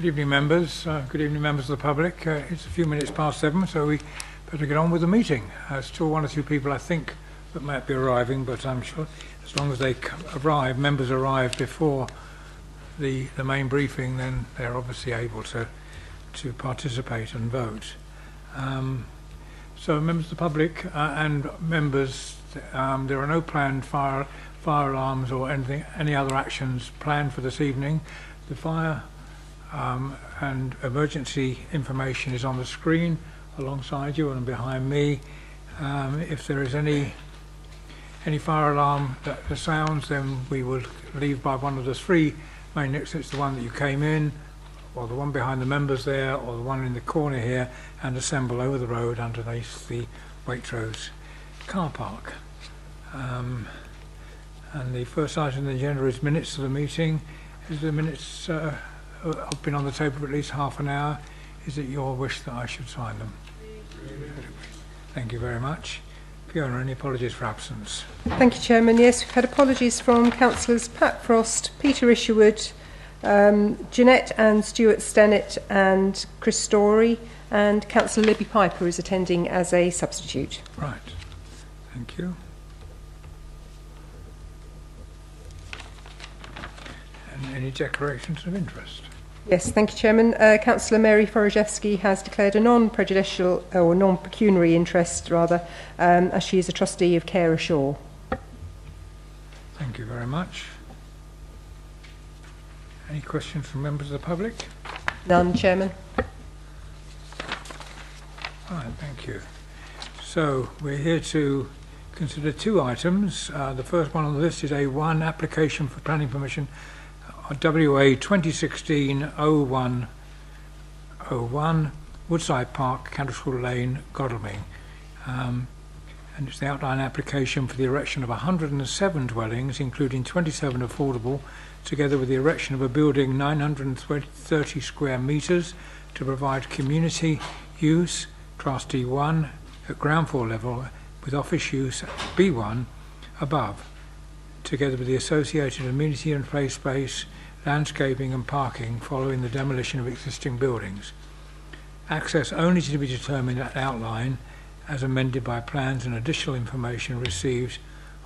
Good evening, members. Good evening, members of the public. It's a few minutes past 7, so we better get on with the meeting. Still one or two people, I think, that might be arriving, but I'm sure as long as they arrive, members arrive before the main briefing, then they're obviously able to participate and vote. So, members of the public and members, there are no planned fire alarms or any other actions planned for this evening. The fire and emergency information is on the screen alongside you and behind me. If there is any fire alarm that sounds, then we will leave by one of the three main exits, the one that you came in, or the one behind the members there, or the one in the corner here, and assemble over the road underneath the Waitrose car park. And the first item on the agenda is minutes of the meeting. Is the minutes have been on the table for at least half an hour? Is it your wish that I should sign them? Thank you very much. Fiona, any apologies for absence? Thank you, Chairman. Yes, we've had apologies from Councillors Pat Frost, Peter Isherwood, Jeanette and Stuart Stennett and Chris Story, and Councillor Libby Piper is attending as a substitute. Right. Thank you. And any declarations of interest? Yes, thank you, Chairman. Councillor Mary Forojewski has declared a non-prejudicial or non-pecuniary interest, rather, as she is a trustee of Care Ashore. Thank you very much. Any questions from members of the public? None, Chairman. Right, thank you. So we're here to consider two items. The first one on the list is A1, application for planning permission, WA 2016-0101, Woodside Park, Candleskull Lane, Godalming. And it's the outline application for the erection of 107 dwellings, including 27 affordable, together with the erection of a building 930 square metres to provide community use, Class D1, at ground floor level, with office use B1 above, together with the associated amenity and play space, landscaping and parking following the demolition of existing buildings. Access only to be determined at outline as amended by plans and additional information received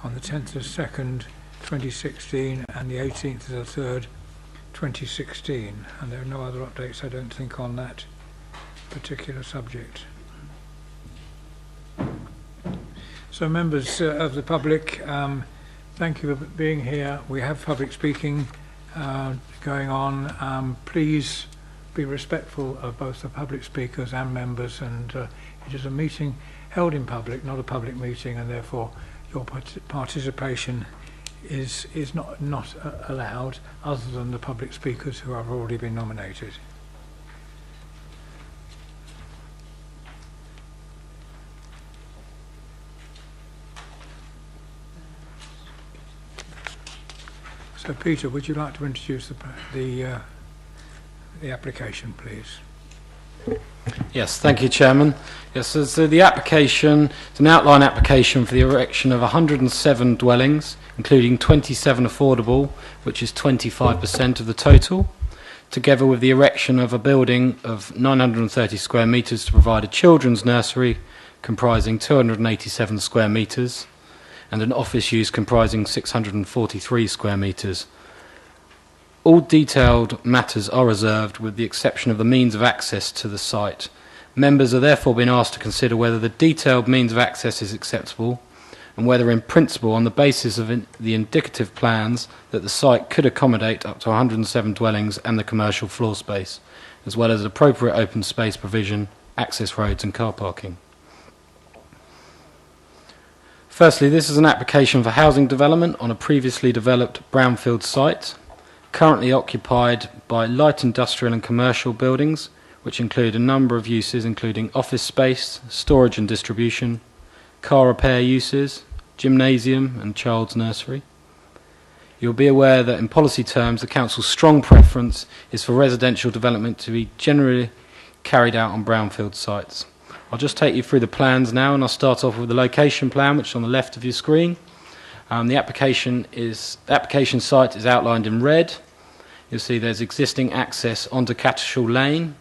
on the 10th of 2nd 2016 and the 18th of the 3rd 2016, and there are no other updates, I don't think, on that particular subject. So, members of the public, thank you for being here. We have public speaking going on. Please be respectful of both the public speakers and members, and it is a meeting held in public, not a public meeting, and therefore your participation is not allowed, other than the public speakers who have already been nominated. So, Peter, would you like to introduce the application, please? Yes, thank you, Chairman. Yes, so the application, it's an outline application for the erection of 107 dwellings, including 27 affordable, which is 25% of the total, together with the erection of a building of 930 square metres to provide a children's nursery comprising 287 square metres, and an office use comprising 643 square metres. All detailed matters are reserved with the exception of the means of access to the site. Members are therefore being asked to consider whether the detailed means of access is acceptable and whether in principle, on the basis of the indicative plans, that the site could accommodate up to 107 dwellings and the commercial floor space, as well as appropriate open space provision, access roads and car parking. Firstly, this is an application for housing development on a previously developed brownfield site, currently occupied by light industrial and commercial buildings, which include a number of uses including office space, storage and distribution, car repair uses, gymnasium and child's nursery. You'll be aware that in policy terms the Council's strong preference is for residential development to be generally carried out on brownfield sites. I'll just take you through the plans now, and I'll start off with the location plan, which is on the left of your screen. The application site is outlined in red. you'll see there's existing access onto Cattershall Lane.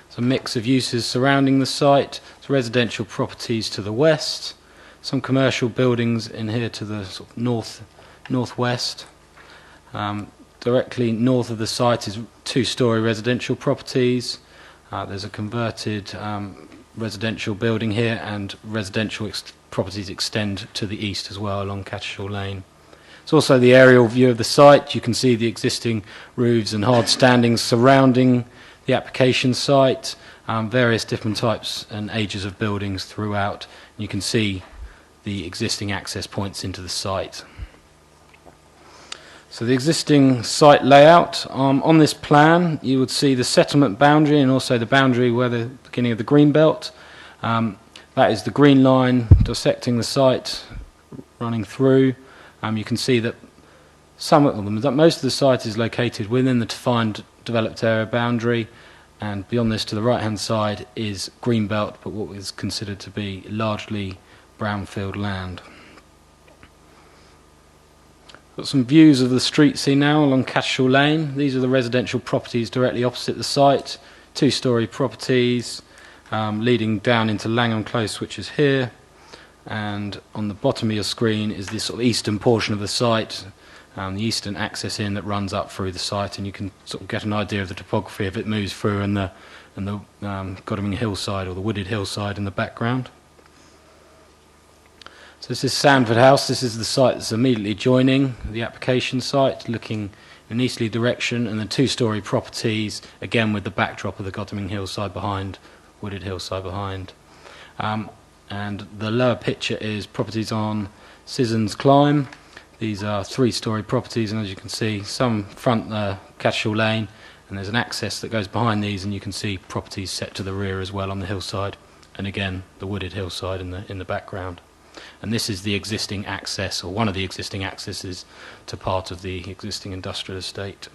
It's a mix of uses surrounding the site. It's residential properties to the west, some commercial buildings in here to the sort of northwest. Directly north of the site is two-storey residential properties. There's a converted residential building here, and residential properties extend to the east as well along Cattershall Lane. It's also the aerial view of the site. You can see the existing roofs and hard standings surrounding the application site, various different types and ages of buildings throughout. You can see the existing access points into the site. So the existing site layout, on this plan you would see the settlement boundary and also the boundary where the beginning of the green belt. That is the green line dissecting the site, running through. You can see that most of the site is located within the defined developed area boundary, and beyond this to the right hand side is green belt, but what is considered to be largely brownfield land. Got some views of the street scene now along Cattershall Lane. These are the residential properties directly opposite the site, two-storey properties leading down into Langham Close, which is here, and on the bottom of your screen is this sort of eastern portion of the site, the eastern access in that runs up through the site, and you can sort of get an idea of the topography if it moves through, and the Godalming hillside or the wooded hillside in the background. So this is Sandford House. This is the site that's immediately joining the application site, looking in an easterly direction, and the two-storey properties, again with the backdrop of the Godalming hillside behind, wooded hillside behind. And the lower picture is properties on Sissons Climb. These are three-storey properties, and as you can see, some front Cattershall Lane, and there's an access that goes behind these, and you can see properties set to the rear as well on the hillside, and again the wooded hillside in the background. And this is the existing access, or one of the existing accesses to part of the existing industrial estate.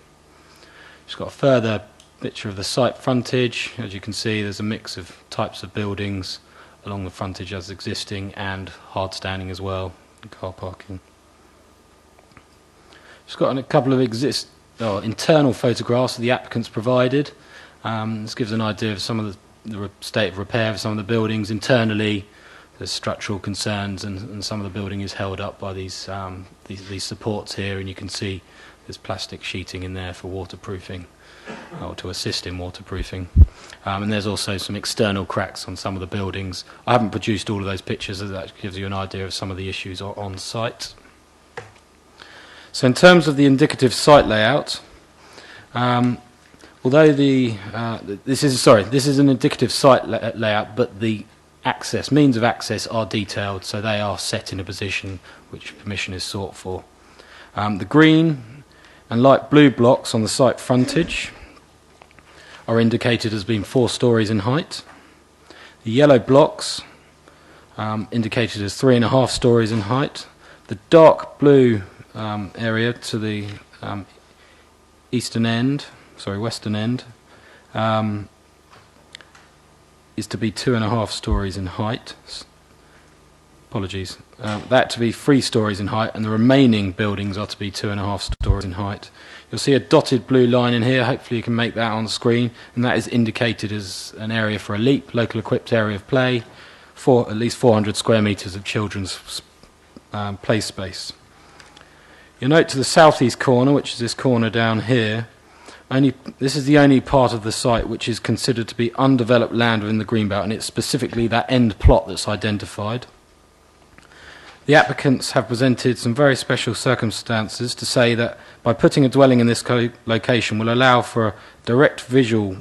Just got a further picture of the site frontage. As you can see, there's a mix of types of buildings along the frontage as existing and hard standing as well, and car parking. Just got a couple of internal photographs of the applicants provided. This gives an idea of some of the state of repair of some of the buildings internally. There's structural concerns, and some of the building is held up by these supports here, and you can see there's plastic sheeting in there for waterproofing, or to assist in waterproofing. And there's also some external cracks on some of the buildings. I haven't produced all of those pictures, as that gives you an idea of some of the issues on site. So in terms of the indicative site layout, although this is an indicative site layout, but the means of access are detailed, so they are set in a position which permission is sought for. The green and light blue blocks on the site frontage are indicated as being 4 stories in height. The yellow blocks indicated as 3.5 stories in height. The dark blue area to the western end, is to be 2.5 stories in height. Apologies. That to be 3 stories in height, and the remaining buildings are to be 2.5 stories in height. You'll see a dotted blue line in here. Hopefully you can make that on the screen, and that is indicated as an area for a LEAP, local equipped area of play, for at least 400 square metres of children's play space. You'll note to the southeast corner, which is this corner down here, this is the only part of the site which is considered to be undeveloped land within the greenbelt, and it's specifically that end plot that's identified. The applicants have presented some very special circumstances to say that by putting a dwelling in this location will allow for a direct visual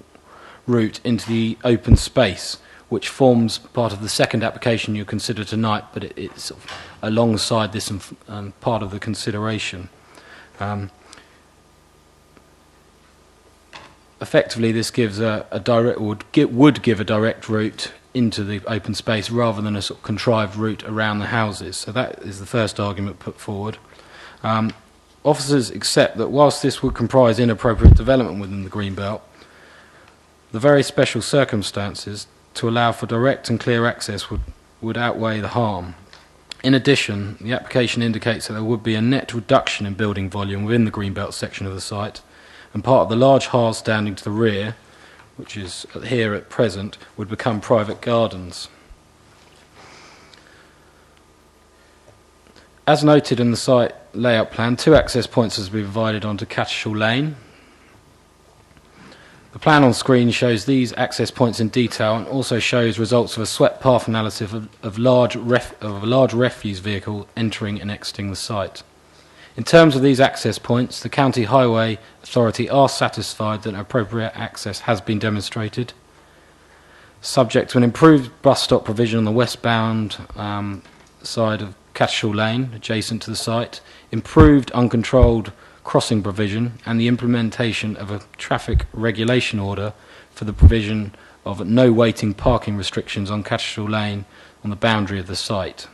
route into the open space, which forms part of the second application you consider tonight, but it's sort of alongside this and part of the consideration. Effectively, this gives would give a direct route into the open space rather than a sort of contrived route around the houses. So that is the first argument put forward. Officers accept that whilst this would comprise inappropriate development within the greenbelt, the very special circumstances to allow for direct and clear access would outweigh the harm. In addition, the application indicates that there would be a net reduction in building volume within the greenbelt section of the site, and part of the large hearth standing to the rear, which is here at present, would become private gardens. As noted in the site layout plan, 2 access points will be provided onto Cattershall Lane. The plan on screen shows these access points in detail and also shows results of a swept path analysis of a large refuse vehicle entering and exiting the site. In terms of these access points, the County Highway Authority are satisfied that appropriate access has been demonstrated, subject to an improved bus stop provision on the westbound side of Cattershall Lane, adjacent to the site, improved uncontrolled crossing provision, and the implementation of a traffic regulation order for the provision of no waiting parking restrictions on Cattershall Lane on the boundary of the site.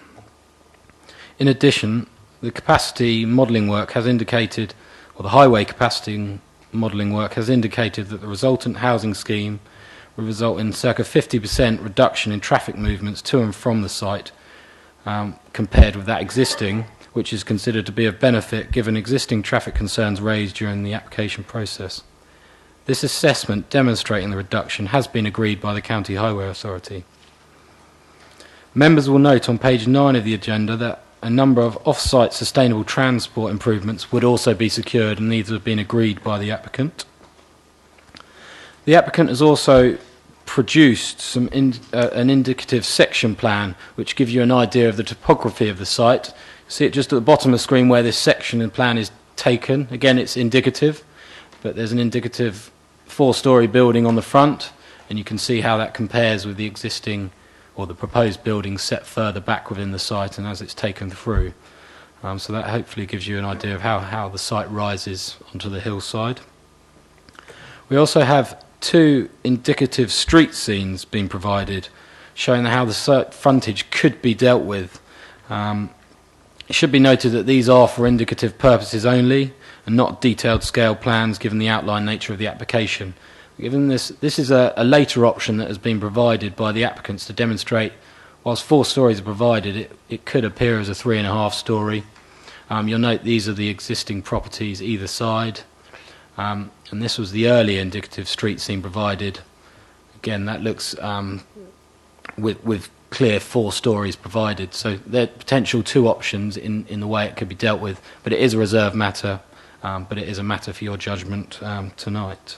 In addition, the capacity modelling work has indicated, or the highway capacity modelling work has indicated that the resultant housing scheme will result in circa 50% reduction in traffic movements to and from the site compared with that existing, which is considered to be of benefit given existing traffic concerns raised during the application process. This assessment demonstrating the reduction has been agreed by the County Highway Authority. Members will note on page 9 of the agenda that a number of off-site sustainable transport improvements would also be secured, and these have been agreed by the applicant. The applicant has also produced an indicative section plan which gives you an idea of the topography of the site. See it just at the bottom of the screen where this section and plan is taken. Again, it's indicative, but there's an indicative 4-storey building on the front, and you can see how that compares with the existing or the proposed building set further back within the site and as it's taken through. So that hopefully gives you an idea of how the site rises onto the hillside. We also have 2 indicative street scenes being provided, showing how the site frontage could be dealt with. It should be noted that these are for indicative purposes only and not detailed scale plans given the outline nature of the application. Given this is a later option that has been provided by the applicants to demonstrate, whilst 4 stories are provided, it could appear as a 3.5-storey. You'll note these are the existing properties either side, and this was the earlier indicative street scene provided. Again, that looks with clear 4 stories provided, so there are potential 2 options in the way it could be dealt with, but it is a reserved matter, but it is a matter for your judgment tonight.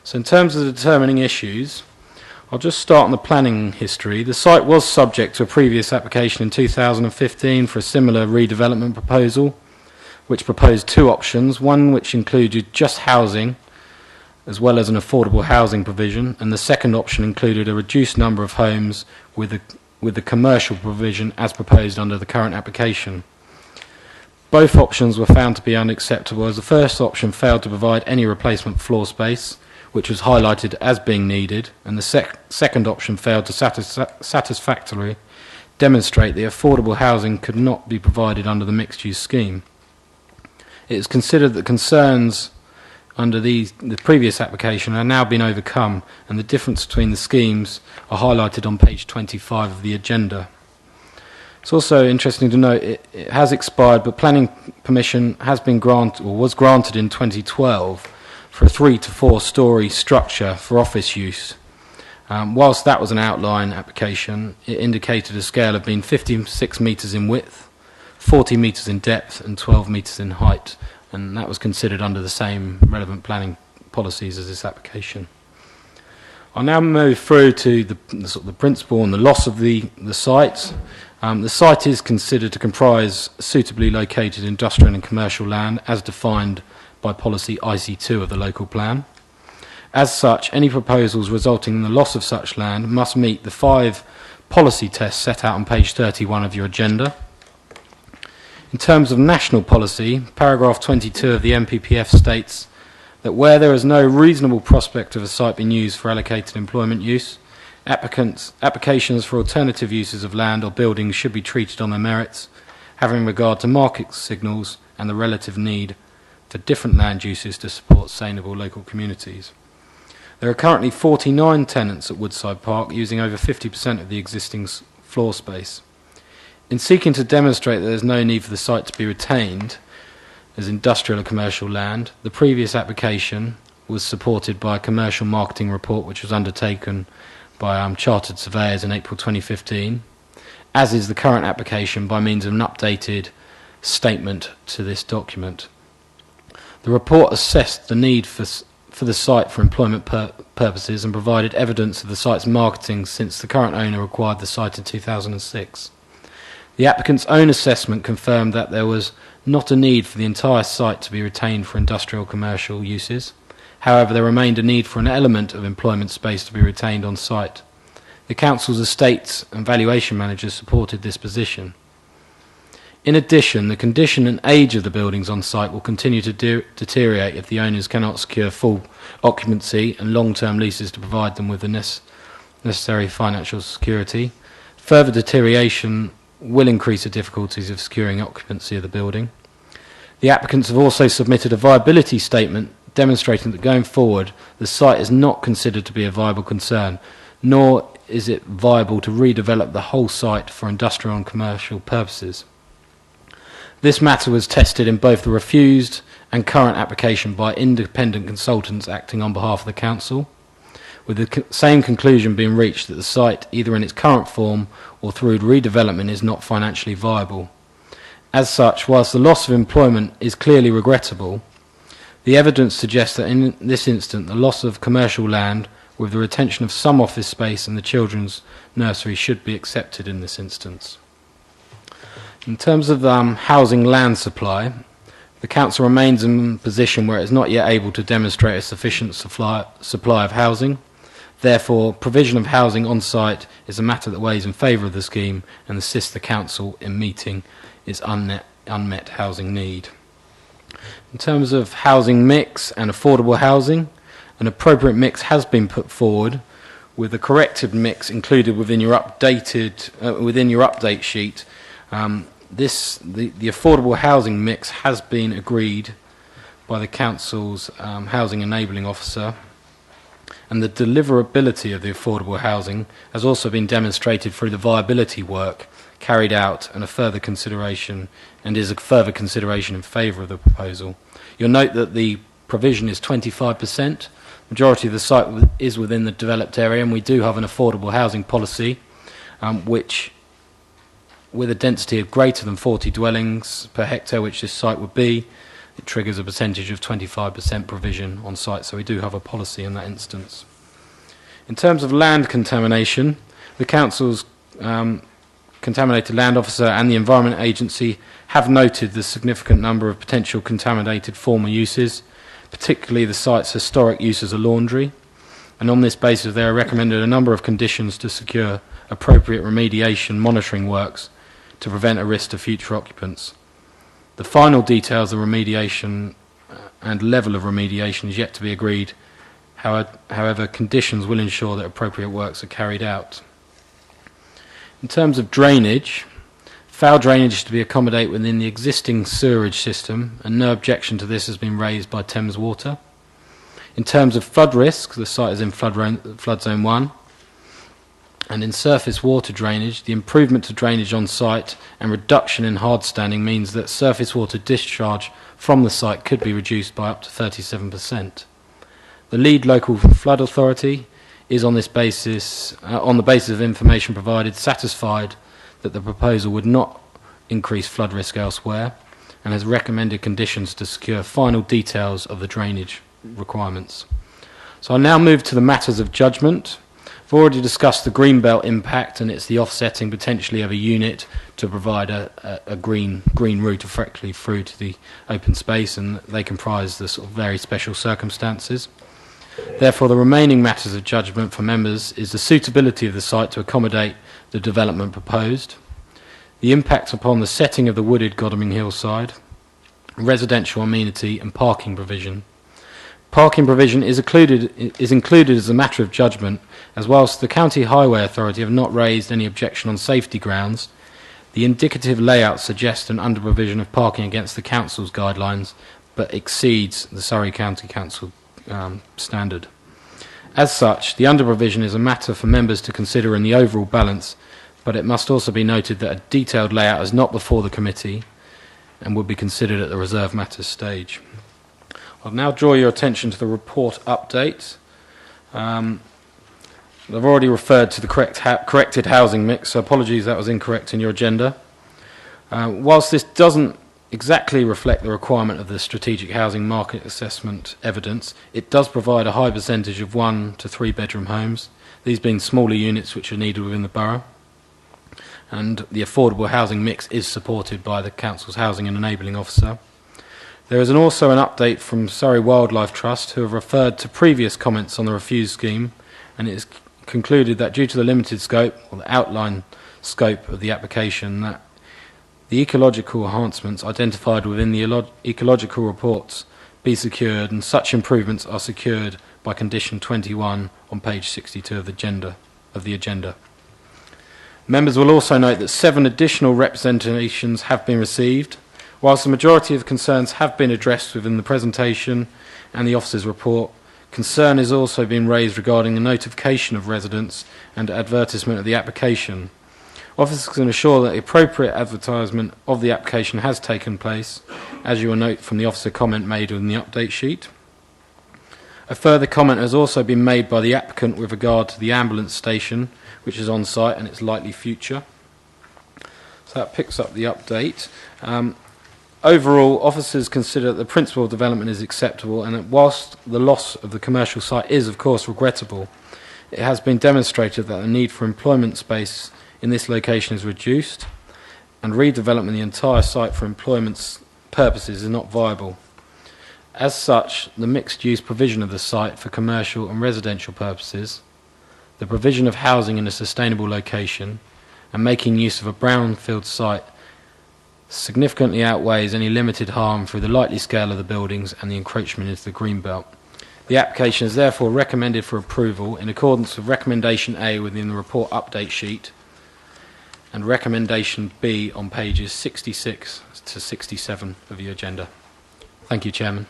So in terms of determining issues, I'll just start on the planning history. The site was subject to a previous application in 2015 for a similar redevelopment proposal, which proposed 2 options, one which included just housing as well as an affordable housing provision, and the second option included a reduced number of homes with the commercial provision as proposed under the current application. Both options were found to be unacceptable as the first option failed to provide any replacement floor space, which was highlighted as being needed, and the second option failed to satisfactorily demonstrate that affordable housing could not be provided under the mixed-use scheme. It is considered that concerns under the previous application are now being overcome, and the difference between the schemes are highlighted on page 25 of the agenda. It's also interesting to note it has expired, but planning permission has been granted, or was granted in 2012, for a 3 to 4 storey structure for office use. Whilst that was an outline application, it indicated a scale of being 56 metres in width, 40 metres in depth and 12 metres in height, and that was considered under the same relevant planning policies as this application. I'll now move through to the principle and the loss of the site. The site is considered to comprise suitably located industrial and commercial land as defined by policy IC2 of the local plan. As such, any proposals resulting in the loss of such land must meet the 5 policy tests set out on page 31 of your agenda. In terms of national policy, paragraph 22 of the MPPF states that where there is no reasonable prospect of a site being used for allocated employment use, applications for alternative uses of land or buildings should be treated on their merits, having regard to market signals and the relative need for different land uses to support sustainable local communities. There are currently 49 tenants at Woodside Park using over 50% of the existing floor space. In seeking to demonstrate that there is no need for the site to be retained, as industrial or commercial land. The previous application was supported by a commercial marketing report which was undertaken by chartered surveyors in April 2015, as is the current application by means of an updated statement to this document. The report assessed the need for the site for employment purposes and provided evidence of the site's marketing since the current owner acquired the site in 2006. The applicant's own assessment confirmed that there was not a need for the entire site to be retained for industrial commercial uses. However, there remained a need for an element of employment space to be retained on site. The council's estates and valuation managers supported this position. In addition, the condition and age of the buildings on site will continue to deteriorate if the owners cannot secure full occupancy and long-term leases to provide them with the necessary financial security. Further deterioration will increase the difficulties of securing occupancy of the building. The applicants have also submitted a viability statement demonstrating that going forward the site is not considered to be a viable concern, nor is it viable to redevelop the whole site for industrial and commercial purposes. This matter was tested in both the refused and current application by independent consultants acting on behalf of the council, with the same conclusion being reached that the site, either in its current form or through redevelopment, is not financially viable. As such, whilst the loss of employment is clearly regrettable, the evidence suggests that in this instance the loss of commercial land with the retention of some office space and the children's nursery should be accepted in this instance. In terms of housing land supply, the council remains in a position where it is not yet able to demonstrate a sufficient supply of housing. Therefore, provision of housing on site is a matter that weighs in favour of the scheme and assists the council in meeting its unmet housing need. In terms of housing mix and affordable housing, an appropriate mix has been put forward, with the corrected mix included within your update sheet. The affordable housing mix has been agreed by the council's housing enabling officer, and the deliverability of the affordable housing has also been demonstrated through the viability work carried out and is a further consideration in favour of the proposal. You'll note that the provision is 25%. Majority of the site is within the developed area, and we do have an affordable housing policy which, with a density of greater than 40 dwellings per hectare, which this site would be, it triggers a percentage of 25% provision on site, so we do have a policy in that instance. In terms of land contamination, the council's contaminated land officer and the Environment Agency have noted the significant number of potential contaminated former uses, particularly the site's historic use as a laundry, and on this basis they have recommended a number of conditions to secure appropriate remediation monitoring works to prevent a risk to future occupants. The final details of remediation and level of remediation is yet to be agreed. However, conditions will ensure that appropriate works are carried out. In terms of drainage, foul drainage is to be accommodated within the existing sewerage system, and no objection to this has been raised by Thames Water. In terms of flood risk, the site is in flood zone 1. And in surface water drainage, the improvement to drainage on site and reduction in hard standing means that surface water discharge from the site could be reduced by up to 37%. The lead local flood authority is on the basis of information provided, satisfied that the proposal would not increase flood risk elsewhere, and has recommended conditions to secure final details of the drainage requirements. So I'll now move to the matters of judgment. I've already discussed the greenbelt impact, and it's the offsetting potentially of a unit to provide a green route effectively through to the open space, and they comprise the sort of very special circumstances. Therefore, the remaining matters of judgment for members is the suitability of the site to accommodate the development proposed, the impact upon the setting of the wooded Godalming hillside, residential amenity and parking provision. Parking provision is included as a matter of judgment, as whilst the County Highway Authority have not raised any objection on safety grounds, the indicative layout suggests an under-provision of parking against the Council's guidelines, but exceeds the Surrey County Council standard. As such, the under-provision is a matter for members to consider in the overall balance, but it must also be noted that a detailed layout is not before the committee, and would be considered at the reserve matters stage. I'll now draw your attention to the report update. I've already referred to the corrected housing mix, so apologies that was incorrect in your agenda. Whilst this doesn't exactly reflect the requirement of the strategic housing market assessment evidence, it does provide a high percentage of 1 to 3 bedroom homes, these being smaller units which are needed within the borough. And the affordable housing mix is supported by the Council's Housing and Enabling Officer. There is also an update from Surrey Wildlife Trust, who have referred to previous comments on the refuse scheme, and it is concluded that due to the limited scope, or the outline scope of the application, that the ecological enhancements identified within the ecological reports be secured, and such improvements are secured by condition 21 on page 62 of the agenda. Members will also note that 7 additional representations have been received. Whilst the majority of concerns have been addressed within the presentation and the officer's report, concern is also being raised regarding the notification of residents and advertisement of the application. Officers can assure that the appropriate advertisement of the application has taken place, as you will note from the officer comment made within the update sheet. A further comment has also been made by the applicant with regard to the ambulance station, which is on site and its likely future. So that picks up the update. Overall, officers consider that the principle of development is acceptable, and that whilst the loss of the commercial site is of course regrettable, it has been demonstrated that the need for employment space in this location is reduced, and redevelopment of the entire site for employment purposes is not viable. As such, the mixed-use provision of the site for commercial and residential purposes, the provision of housing in a sustainable location, and making use of a brownfield site significantly outweighs any limited harm through the likely scale of the buildings and the encroachment into the green belt. The application is therefore recommended for approval in accordance with recommendation A within the report update sheet and recommendation B on pages 66 to 67 of your agenda. Thank you, Chairman.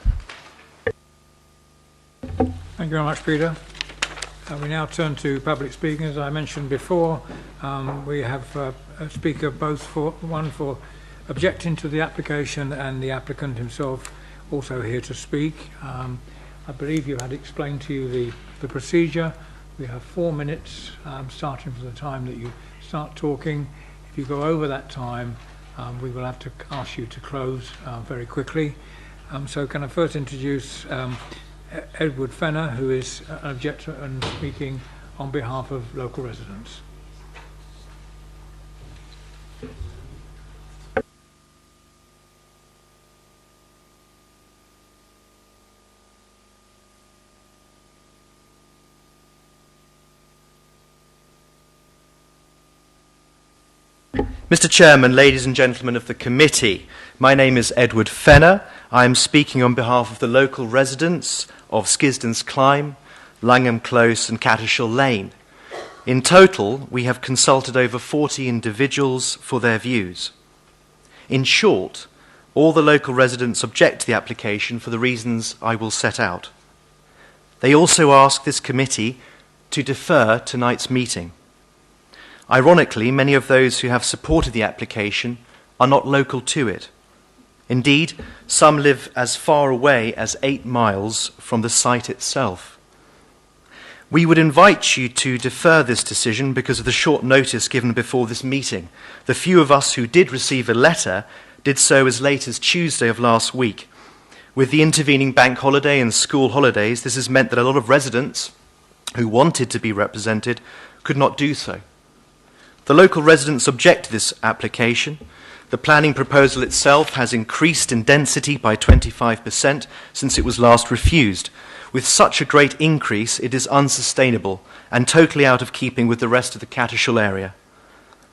Thank you very much, Peter. We now turn to public speaking. As I mentioned before, we have a speaker one for objecting to the application and the applicant himself also here to speak. I believe you had explained to you the procedure. We have 4 minutes starting from the time that you start talking. If you go over that time, we will have to ask you to close very quickly. So can I first introduce Edward Fenner, who is an objector and speaking on behalf of local residents. Mr. Chairman, ladies and gentlemen of the committee, my name is Edward Fenner. I am speaking on behalf of the local residents of Skisden's Climb, Langham Close and Cattershall Lane. In total, we have consulted over 40 individuals for their views. In short, all the local residents object to the application for the reasons I will set out. They also ask this committee to defer tonight's meeting. Ironically, many of those who have supported the application are not local to it. Indeed, some live as far away as 8 miles from the site itself. We would invite you to defer this decision because of the short notice given before this meeting. The few of us who did receive a letter did so as late as Tuesday of last week. With the intervening bank holiday and school holidays, this has meant that a lot of residents who wanted to be represented could not do so. The local residents object to this application. The planning proposal itself has increased in density by 25% since it was last refused. With such a great increase, it is unsustainable and totally out of keeping with the rest of the Cattershall area.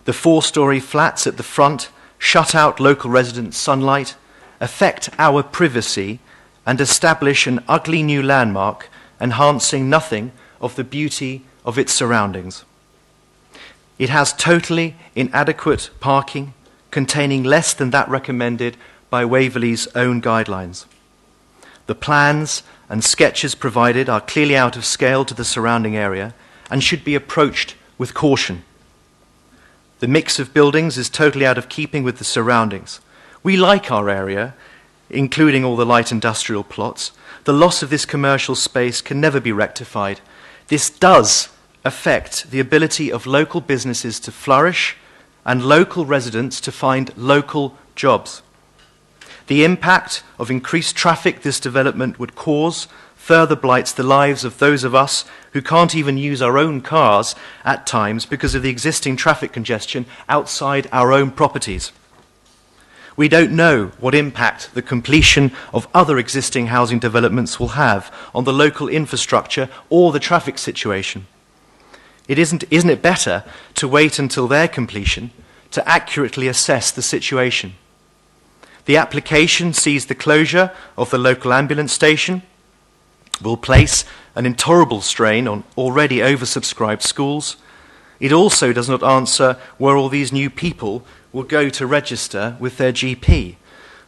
The 4-storey flats at the front shut out local residents' sunlight, affect our privacy, and establish an ugly new landmark, enhancing nothing of the beauty of its surroundings. It has totally inadequate parking, containing less than that recommended by Waverley's own guidelines. The plans and sketches provided are clearly out of scale to the surrounding area and should be approached with caution. The mix of buildings is totally out of keeping with the surroundings. We like our area, including all the light industrial plots. The loss of this commercial space can never be rectified. This does affect the ability of local businesses to flourish and local residents to find local jobs. The impact of increased traffic this development would cause further blights the lives of those of us who can't even use our own cars at times because of the existing traffic congestion outside our own properties. We don't know what impact the completion of other existing housing developments will have on the local infrastructure or the traffic situation. Isn't it better to wait until their completion to accurately assess the situation? The application sees the closure of the local ambulance station, will place an intolerable strain on already oversubscribed schools. It also does not answer where all these new people will go to register with their GP.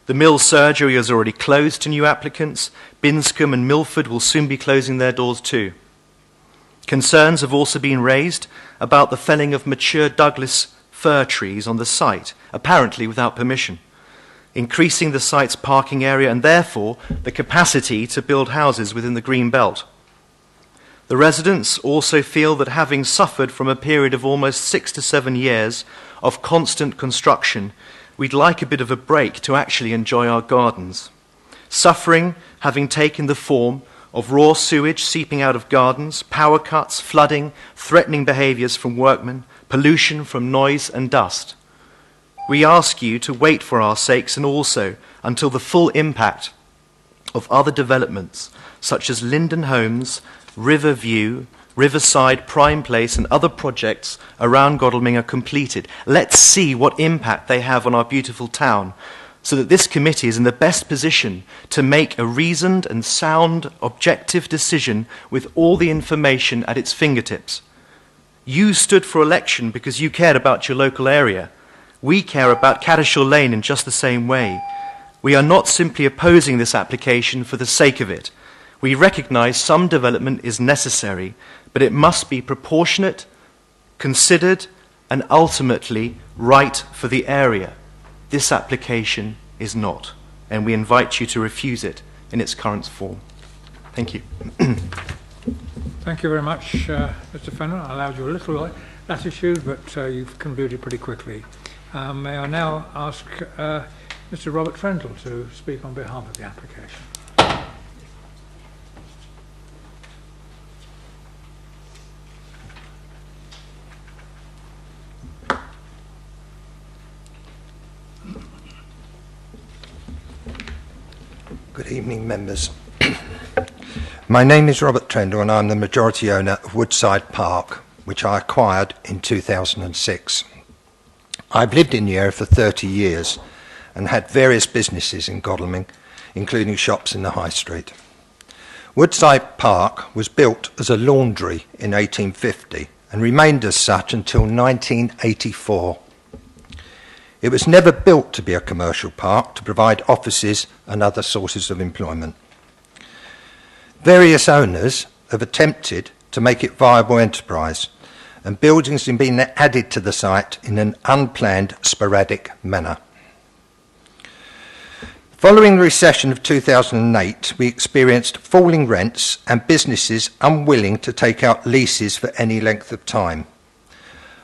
The Mill surgery is already closed to new applicants. Binscombe and Milford will soon be closing their doors too. Concerns have also been raised about the felling of mature Douglas fir trees on the site, apparently without permission, increasing the site's parking area and therefore the capacity to build houses within the green belt. The residents also feel that having suffered from a period of almost 6 to 7 years of constant construction, we'd like a bit of a break to actually enjoy our gardens. Suffering having taken the form of raw sewage seeping out of gardens, power cuts, flooding, threatening behaviours from workmen, pollution from noise and dust. We ask you to wait for our sakes and also until the full impact of other developments such as Linden Homes, Riverview, Riverside, Prime Place and other projects around Godalming are completed. Let's see what impact they have on our beautiful town so that this committee is in the best position to make a reasoned and sound, objective decision with all the information at its fingertips. You stood for election because you cared about your local area. We care about Cadishaw Lane in just the same way. We are not simply opposing this application for the sake of it. We recognise some development is necessary, but it must be proportionate, considered, and ultimately right for the area. This application is not, and we invite you to refuse it in its current form. Thank you. Thank you very much, Mr. Fenner. I allowed you a little latitude, but you've concluded pretty quickly. May I now ask Mr. Robert Trendle to speak on behalf of the application. Good evening, members. My name is Robert Trendle and I'm the majority owner of Woodside Park, which I acquired in 2006. I've lived in the area for 30 years and had various businesses in Godalming, including shops in the High Street. Woodside Park was built as a laundry in 1850 and remained as such until 1984. It was never built to be a commercial park to provide offices and other sources of employment. Various owners have attempted to make it viable enterprise, and buildings have been added to the site in an unplanned, sporadic manner. Following the recession of 2008, we experienced falling rents and businesses unwilling to take out leases for any length of time.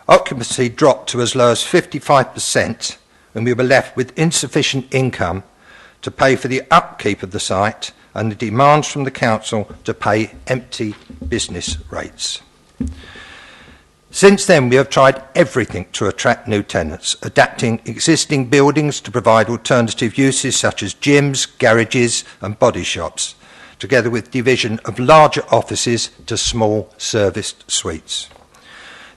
Occupancy dropped to as low as 55%, and we were left with insufficient income to pay for the upkeep of the site and the demands from the council to pay empty business rates. Since then, we have tried everything to attract new tenants, adapting existing buildings to provide alternative uses such as gyms, garages and body shops, together with division of larger offices to small serviced suites.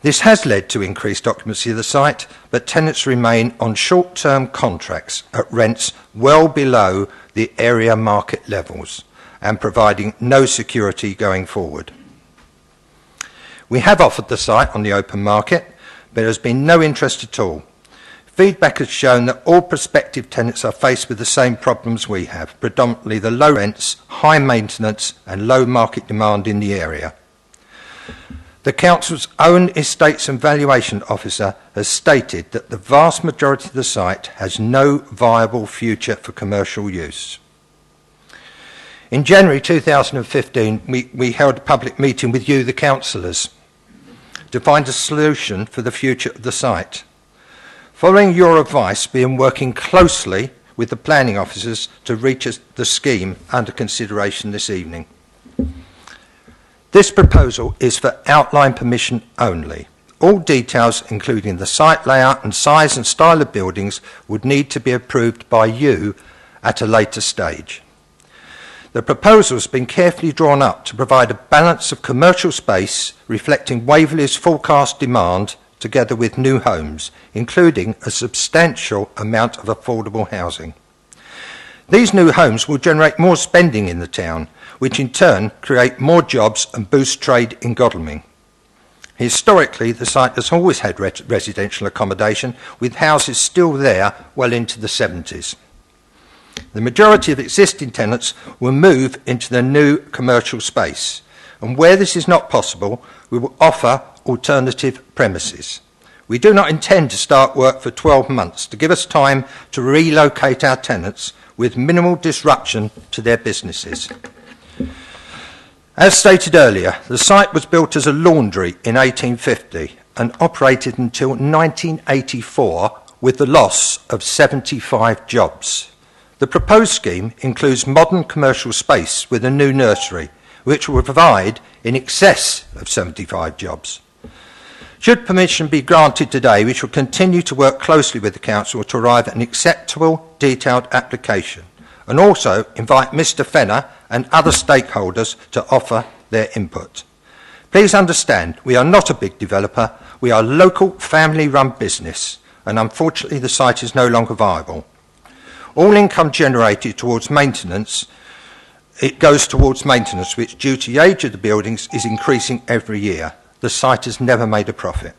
This has led to increased occupancy of the site, but tenants remain on short-term contracts at rents well below the area market levels and providing no security going forward. We have offered the site on the open market, but there has been no interest at all. Feedback has shown that all prospective tenants are faced with the same problems we have, predominantly the low rents, high maintenance and low market demand in the area. The Council's own Estates and Valuation Officer has stated that the vast majority of the site has no viable future for commercial use. In January 2015, we held a public meeting with you, the councillors, to find a solution for the future of the site. Following your advice, we are working closely with the planning officers to reach the scheme under consideration this evening. This proposal is for outline permission only. All details, including the site layout and size and style of buildings, would need to be approved by you at a later stage. The proposal has been carefully drawn up to provide a balance of commercial space reflecting Waverley's forecast demand together with new homes, including a substantial amount of affordable housing. These new homes will generate more spending in the town, which in turn create more jobs and boost trade in Godalming. Historically, the site has always had residential accommodation, with houses still there well into the 70s. The majority of existing tenants will move into the new commercial space, and where this is not possible, we will offer alternative premises. We do not intend to start work for 12 months to give us time to relocate our tenants with minimal disruption to their businesses. As stated earlier, the site was built as a laundry in 1850 and operated until 1984 with the loss of 75 jobs. The proposed scheme includes modern commercial space with a new nursery, which will provide in excess of 75 jobs. Should permission be granted today, we shall continue to work closely with the Council to arrive at an acceptable, detailed application, and also invite Mr Fenner and other stakeholders to offer their input. Please understand, we are not a big developer, we are a local family-run business, and unfortunately the site is no longer viable. All income generated towards maintenance, it goes towards maintenance, which due to the age of the buildings is increasing every year. The site has never made a profit.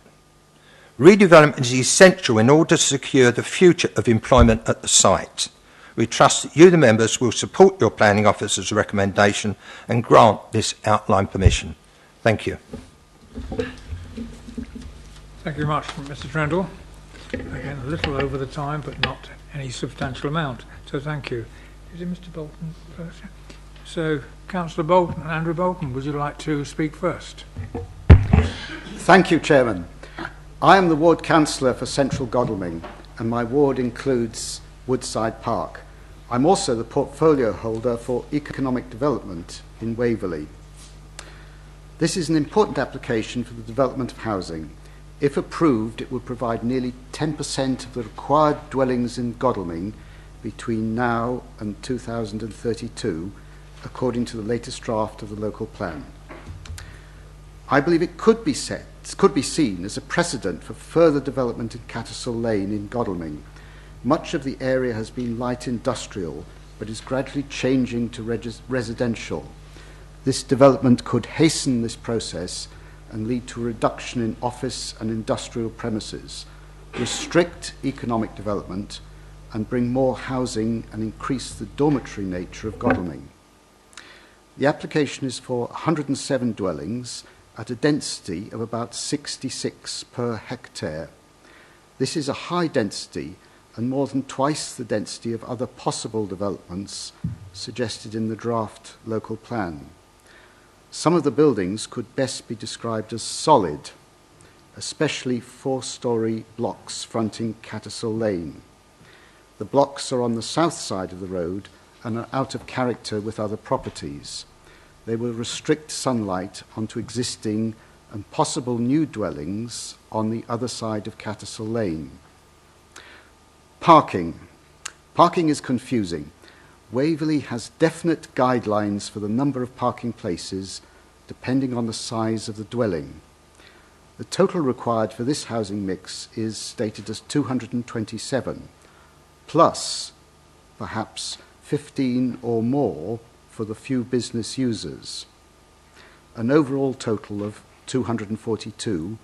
Redevelopment is essential in order to secure the future of employment at the site. We trust that you, the members, will support your planning officer's recommendation and grant this outline permission. Thank you. Thank you very much, Mr Trendall. Again, a little over the time, but not any substantial amount. So thank you. Is it Mr Bolton first? So, Councillor Bolton, Andrew Bolton, would you like to speak first? Thank you, Chairman. I am the Ward Councillor for Central Godalming, and my ward includes Woodside Park. I'm also the portfolio holder for economic development in Waverley. This is an important application for the development of housing. If approved, it would provide nearly 10% of the required dwellings in Godalming between now and 2032, according to the latest draft of the local plan. I believe it could be seen as a precedent for further development in Cattersall Lane in Godalming. Much of the area has been light industrial, but is gradually changing to residential. This development could hasten this process and lead to a reduction in office and industrial premises, restrict economic development, and bring more housing and increase the dormitory nature of Godalming. The application is for 107 dwellings at a density of about 66 per hectare. This is a high density and more than twice the density of other possible developments suggested in the draft local plan. Some of the buildings could best be described as solid, especially four-storey blocks fronting Cattersall Lane. The blocks are on the south side of the road and are out of character with other properties. They will restrict sunlight onto existing and possible new dwellings on the other side of Cattersall Lane. Parking. Parking is confusing. Waverley has definite guidelines for the number of parking places depending on the size of the dwelling. The total required for this housing mix is stated as 227, plus perhaps 15 or more for the few business users. An overall total of 242,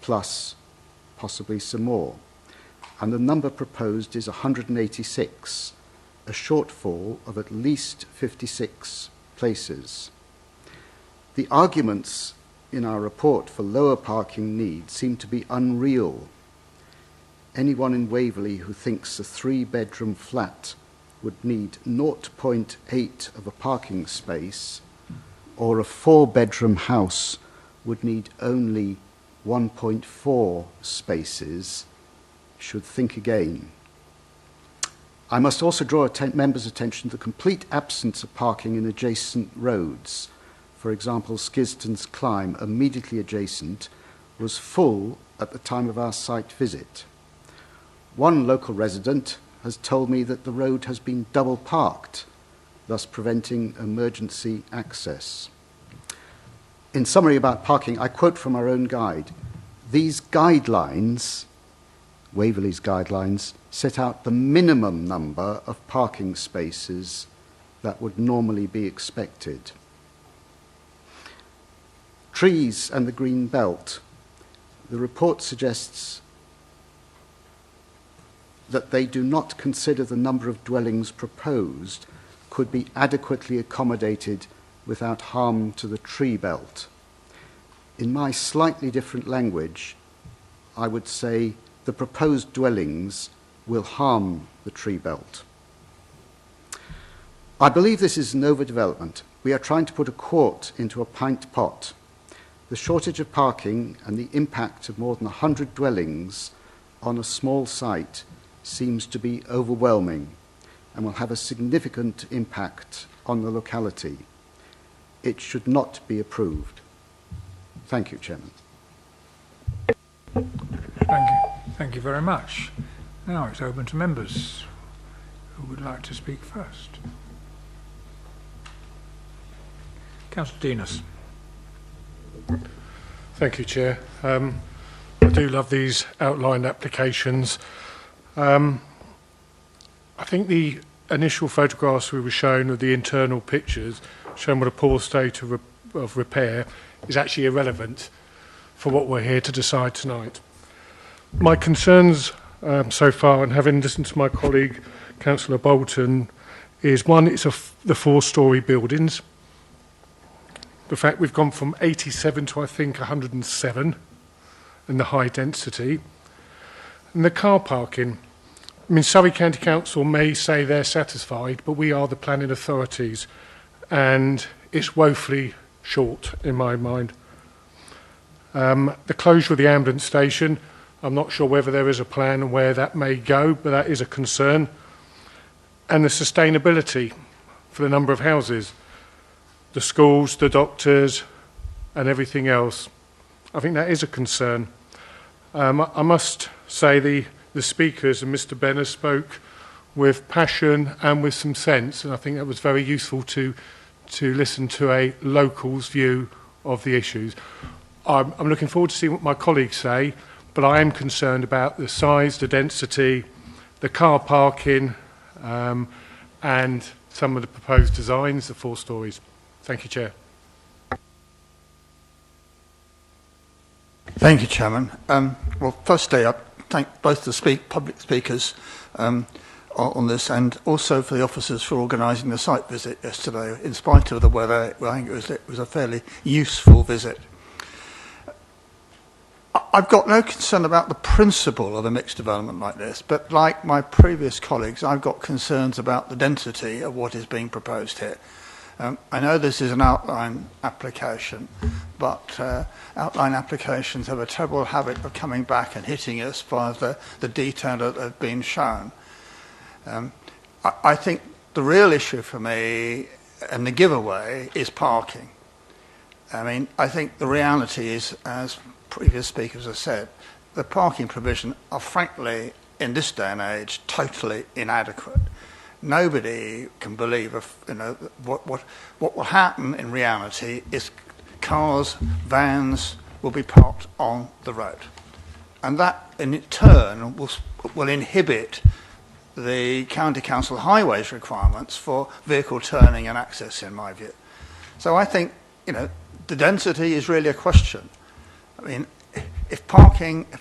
plus possibly some more. And the number proposed is 186, a shortfall of at least 56 places. The arguments in our report for lower parking needs seem to be unreal. Anyone in Waverley who thinks a 3-bedroom flat would need 0.8 of a parking space, or a 4-bedroom house would need only 1.4 spaces, should think again. I must also draw members' attention to the complete absence of parking in adjacent roads. For example, Skiston's Climb, immediately adjacent, was full at the time of our site visit. One local resident has told me that the road has been double parked, thus preventing emergency access. In summary about parking, I quote from our own guide. These guidelines, Waverley's guidelines, set out the minimum number of parking spaces that would normally be expected. Trees and the green belt. The report suggests that they do not consider the number of dwellings proposed could be adequately accommodated without harm to the tree belt. In my slightly different language, I would say the proposed dwellings will harm the tree belt. I believe this is an overdevelopment. We are trying to put a quart into a pint pot. The shortage of parking and the impact of more than 100 dwellings on a small site seems to be overwhelming and will have a significant impact on the locality. It should not be approved. Thank you, Chairman. Thank you very much. Now it's open to members who would like to speak first. Councillor Denis. Thank you, Chair. I do love these outlined applications. I think the initial photographs we were shown of the internal pictures showing what a poor state of repair is actually irrelevant for what we're here to decide tonight. My concerns so far, and having listened to my colleague, Councillor Bolton, is one, it's the 4-storey buildings. The fact we've gone from 87 to, I think, 107, and the high density. And the car parking. I mean, Surrey County Council may say they're satisfied, but we are the planning authorities, and it's woefully short in my mind. The closure of the ambulance station, I'm not sure whether there is a plan and where that may go, but that is a concern. And the sustainability for the number of houses, the schools, the doctors, and everything else. I think that is a concern. I must say the speakers and Mr. Benner spoke with passion and with some sense, and I think that was very useful to listen to a local's view of the issues. I'm looking forward to seeing what my colleagues say, but I am concerned about the size, the density, the car parking, and some of the proposed designs, the 4 stories. Thank you, Chair. Thank you, Chairman. Well, firstly, I thank both the public speakers on this, and also for the officers for organising the site visit yesterday. In spite of the weather, I think it was a fairly useful visit. I've got no concern about the principle of a mixed development like this, but like my previous colleagues, I've got concerns about the density of what is being proposed here. I know this is an outline application, but outline applications have a terrible habit of coming back and hitting us by the detail that have been shown. I think the real issue for me and the giveaway is parking. I mean, I think the reality is, as previous speakers have said, the parking provision are frankly, in this day and age, totally inadequate. Nobody can believe what will happen in reality is cars, vans will be parked on the road. And that in turn will inhibit the County Council highways requirements for vehicle turning and access, in my view. So I think, the density is really a question. I mean, if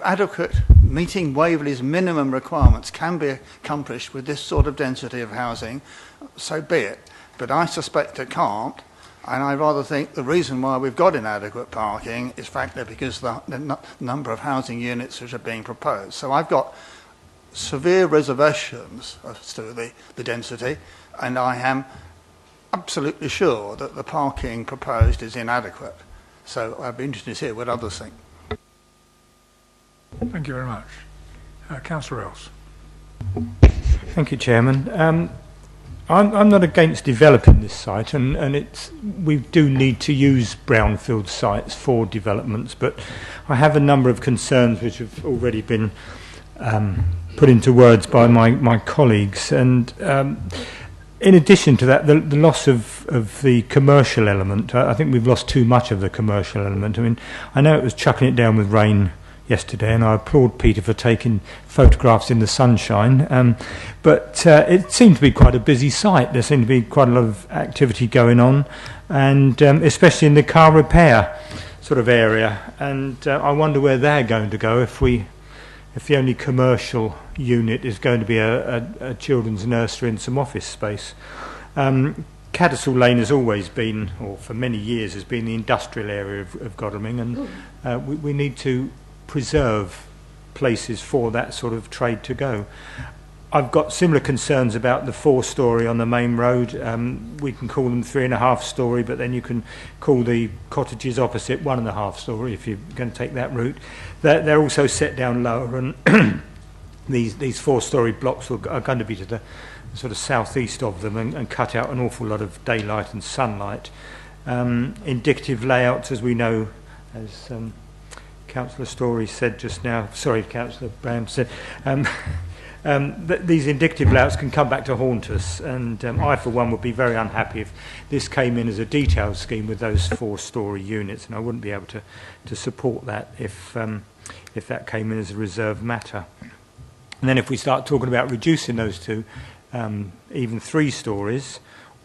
adequate, meeting Waverley's minimum requirements can be accomplished with this sort of density of housing, so be it. But I suspect it can't, And I rather think the reason why we've got inadequate parking is frankly because the number of housing units which are being proposed. So I've got severe reservations as to the density, and I am absolutely sure that the parking proposed is inadequate. So I'd be interested to hear what others think. Thank you very much. Councillor Ells. Thank you, Chairman. I'm not against developing this site, and we do need to use brownfield sites for developments, but I have a number of concerns which have already been put into words by my colleagues, and in addition to that, the loss of the commercial element. I think we've lost too much of the commercial element. I mean, I know it was chucking it down with rain yesterday, and I applaud Peter for taking photographs in the sunshine, but it seemed to be quite a busy site. There seemed to be quite a lot of activity going on, and especially in the car repair sort of area, and I wonder where they're going to go if the only commercial unit is going to be a children's nursery and some office space. Cadastle Lane has always been, or for many years has been, the industrial area of Godalming, and we need to preserve places for that sort of trade to go. I've got similar concerns about the 4-storey on the main road. We can call them 3.5-storey, but then you can call the cottages opposite 1.5-storey if you're going to take that route. They're also set down lower, and these 4-storey blocks are going to be to the sort of southeast of them and cut out an awful lot of daylight and sunlight. Indicative layouts, as we know, as Councillor Story said just now, sorry, Councillor Brown said, these indicative layouts can come back to haunt us, and I, for one, would be very unhappy if this came in as a detailed scheme with those 4-storey units, and I wouldn't be able to support that if that came in as a reserved matter. And then if we start talking about reducing those to even 3 stories,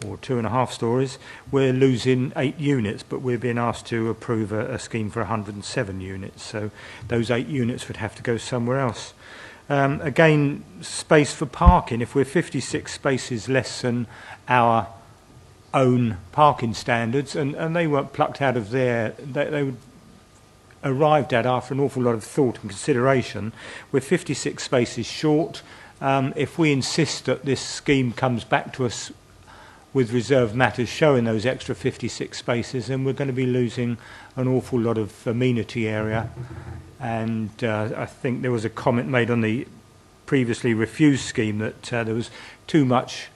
or 2.5 stories, we're losing 8 units, but we're being asked to approve a scheme for 107 units. So those 8 units would have to go somewhere else. Again, space for parking. If we're 56 spaces less than our own parking standards, and they weren't plucked out of there, they were arrived at after an awful lot of thought and consideration. We're 56 spaces short. If we insist that this scheme comes back to us with reserved matters showing those extra 56 spaces, then we're going to be losing an awful lot of amenity area. And I think there was a comment made on the previously refused scheme that there was too much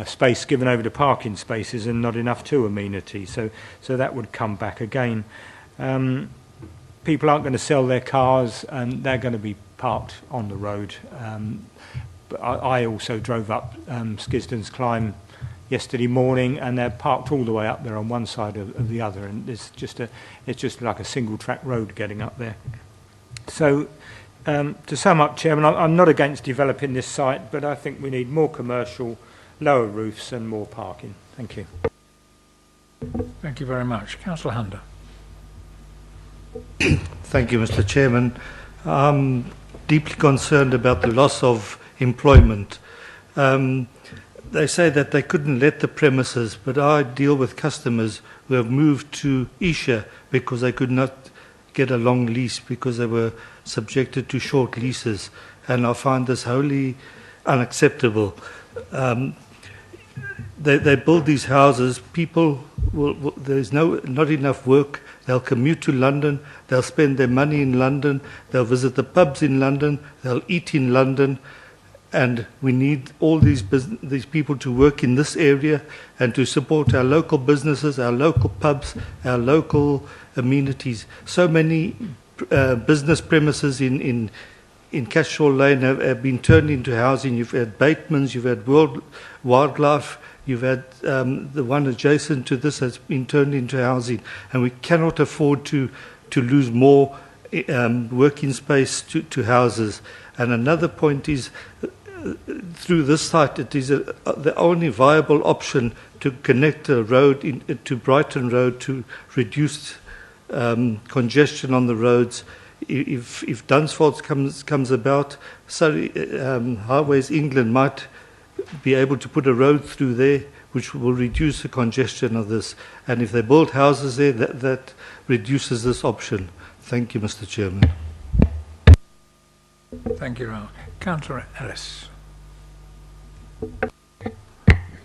space given over to parking spaces and not enough to amenity. So that would come back again. People aren't going to sell their cars, and they're going to be parked on the road. But I also drove up Skisden's Climb yesterday morning, and they're parked all the way up there on one side of the other, and it's just like a single track road getting up there. So to sum up, Chairman, I'm not against developing this site, but I think we need more commercial, lower roofs and more parking. Thank you. Thank you very much. Councillor Hunter. Thank you, Mr. Chairman. I'm deeply concerned about the loss of employment. They say that they couldn't let the premises, but I deal with customers who have moved to Isha because they could not get a long lease because they were subjected to short leases, and I find this wholly unacceptable. They build these houses, people there's not enough work, they'll commute to London, they'll spend their money in London, they'll visit the pubs in London, they'll eat in London, and we need all these people to work in this area and to support our local businesses, our local pubs, our local amenities. So many business premises in Cashel Lane have been turned into housing. You've had Bateman's, you've had World Wildlife, you've had the one adjacent to this has been turned into housing, and we cannot afford to lose more working space to houses. And another point is, through this site, it is the only viable option to connect the road to Brighton Road to reduce congestion on the roads. If Dunsfold comes about, Highways England might be able to put a road through there. which will reduce the congestion of this. And if they build houses there, that reduces this option. Thank you, Mr. Chairman. Thank you, Ron. Councillor Ellis.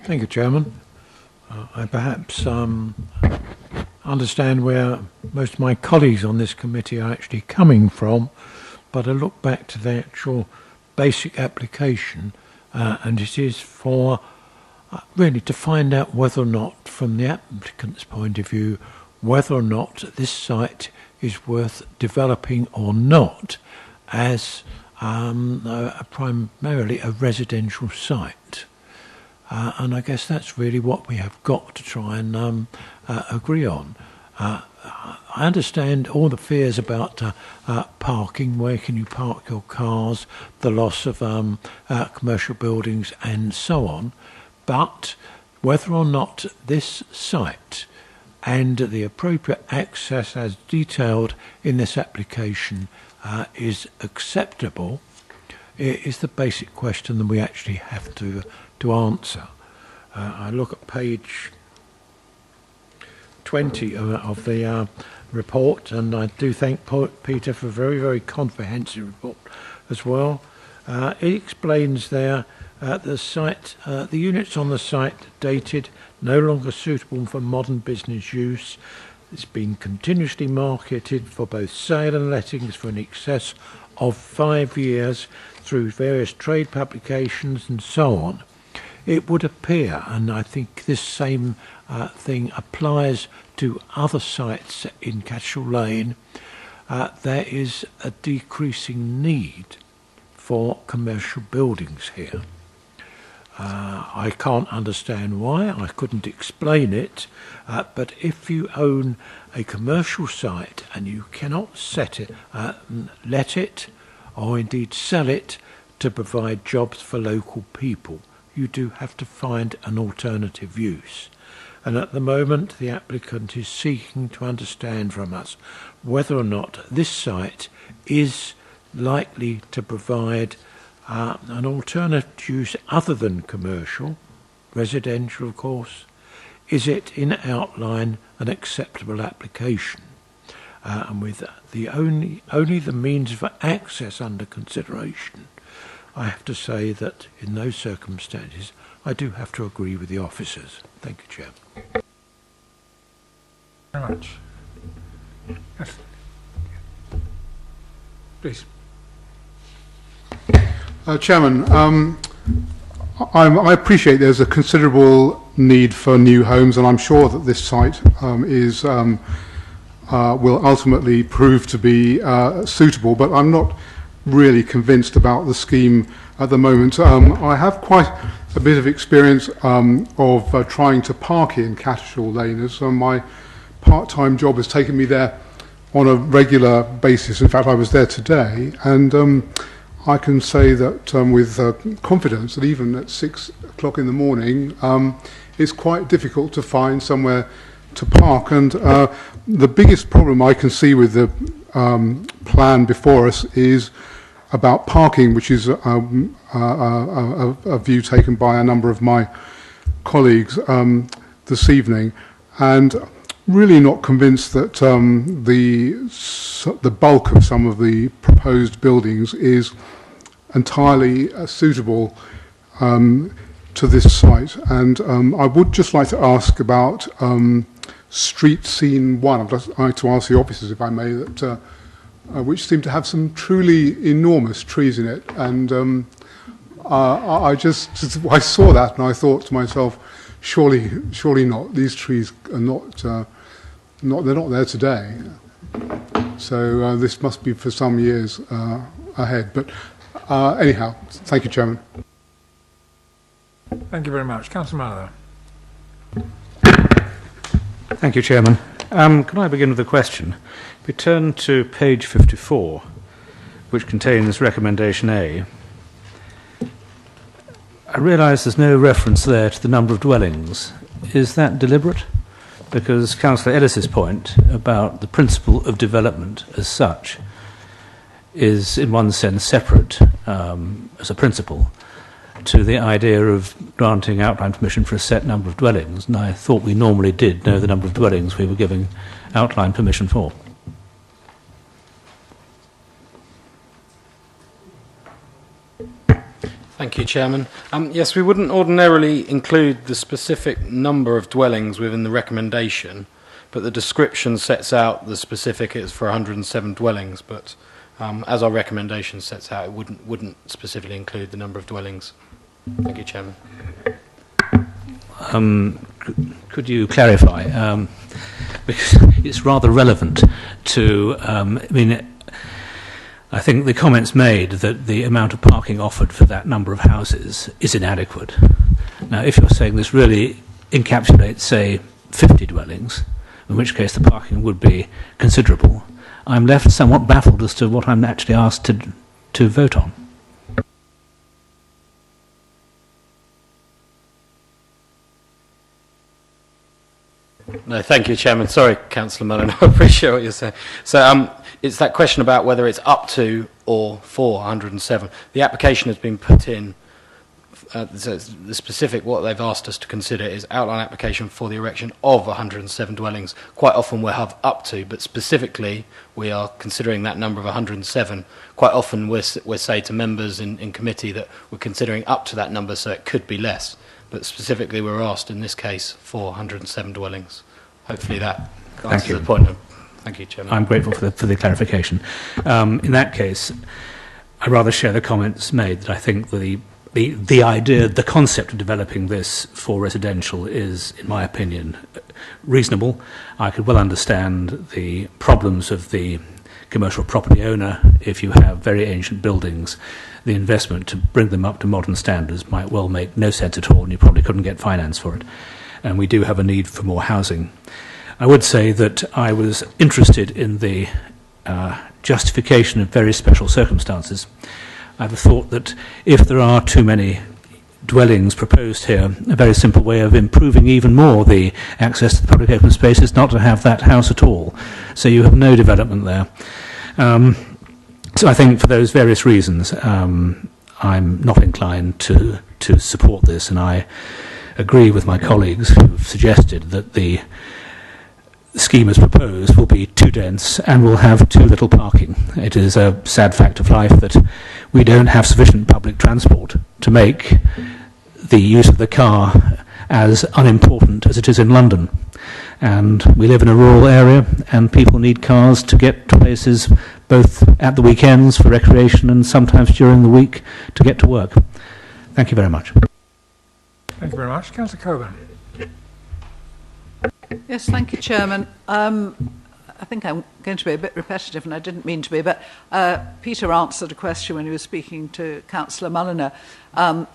Thank you, Chairman. I perhaps understand where most of my colleagues on this committee are actually coming from, but I look back to the actual basic application, and it is for really to find out whether or not, from the applicant's point of view, whether or not this site is worth developing or not as primarily a residential site. And I guess that's really what we have got to try and agree on. I understand all the fears about parking, where can you park your cars, the loss of commercial buildings and so on, but whether or not this site and the appropriate access as detailed in this application is acceptable is the basic question that we actually have to answer. I look at page 20 of the report, and I do thank Peter for a very, very comprehensive report as well. It explains there the site, the units on the site dated, no longer suitable for modern business use. It's been continuously marketed for both sale and lettings for in excess of 5 years through various trade publications and so on. It would appear, and I think this same thing applies to other sites in Catchall Lane, there is a decreasing need for commercial buildings here. I can't understand why, I couldn't explain it, but if you own a commercial site and you cannot let it, or indeed sell it to provide jobs for local people, you do have to find an alternative use. And at the moment, the applicant is seeking to understand from us whether or not this site is likely to provide an alternative use other than commercial, residential of course. Is it in outline an acceptable application? And with the only the means of access under consideration, I have to say that in those circumstances I do have to agree with the officers. Thank you, Chair. Very much. Yes. Please. Chairman, I appreciate there's a considerable need for new homes, and I'm sure that this site will ultimately prove to be suitable, but I'm not really convinced about the scheme at the moment. I have quite a bit of experience of trying to park in Catchall Lane, as my part-time job has taken me there on a regular basis. In fact, I was there today, and I can say that with confidence that even at 6 o'clock in the morning, it's quite difficult to find somewhere to park. And the biggest problem I can see with the plan before us is about parking, which is a view taken by a number of my colleagues this evening, and really not convinced that the bulk of some of the proposed buildings is entirely suitable to this site. And I would just like to ask about street scene 1. I'd just like to ask the officers, if I may, that which seem to have some truly enormous trees in it, and I saw that and I thought to myself, surely not. These trees are they're not there today. So this must be for some years ahead. But anyhow, thank you, Chairman. Thank you very much. Councillor Mather. Thank you, Chairman. Can I begin with a question? If we turn to page 54, which contains recommendation A, I realise there's no reference there to the number of dwellings. Is that deliberate? Because Councillor Ellis's point about the principle of development as such is in one sense separate as a principle, to the idea of granting outline permission for a set number of dwellings, and I thought we normally did know the number of dwellings we were giving outline permission for. Thank you, Chairman. Yes, we wouldn't ordinarily include the specific number of dwellings within the recommendation, but the description sets out the specific is for 107 dwellings, but as our recommendation sets out, it wouldn't specifically include the number of dwellings. Thank you, Chairman. Could you clarify? Because it's rather relevant to, I think the comments made that the amount of parking offered for that number of houses is inadequate. Now, if you're saying this really encapsulates, say, 50 dwellings, in which case the parking would be considerable, I'm left somewhat baffled as to what I'm actually asked to vote on. No, thank you, Chairman. Sorry, Councillor Mullen, I appreciate what you're saying. So it's that question about whether it's up to or for 107. The application has been put in, so the specific, what they've asked us to consider is outline application for the erection of 107 dwellings. Quite often we'll have up to, but specifically we are considering that number of 107. Quite often we'll say to members in committee that we're considering up to that number, so it could be less. But specifically we're asked in this case for 107 dwellings. Hopefully that answers the point. Thank you, Chairman. I'm grateful for the clarification. In that case, I rather share the comments made that I think the idea, the concept of developing this for residential is, in my opinion, reasonable. I could well understand the problems of the commercial property owner. If you have very ancient buildings, the investment to bring them up to modern standards might well make no sense at all, and you probably couldn't get finance for it. And we do have a need for more housing. I would say that I was interested in the justification of very special circumstances. I have a thought that if there are too many dwellings proposed here, a very simple way of improving even more the access to the public open space is not to have that house at all. So you have no development there. So I think for those various reasons, I'm not inclined to support this, and I agree with my colleagues who have suggested that the scheme as proposed will be too dense and will have too little parking. It is a sad fact of life that we don't have sufficient public transport to make the use of the car as unimportant as it is in London. And we live in a rural area, and people need cars to get to places both at the weekends for recreation and sometimes during the week to get to work. Thank you very much. Thank you very much. Councillor Coburn. Yes, thank you, Chairman. I think I'm going to be a bit repetitive, and I didn't mean to be, but Peter answered a question when he was speaking to Councillor Mulliner.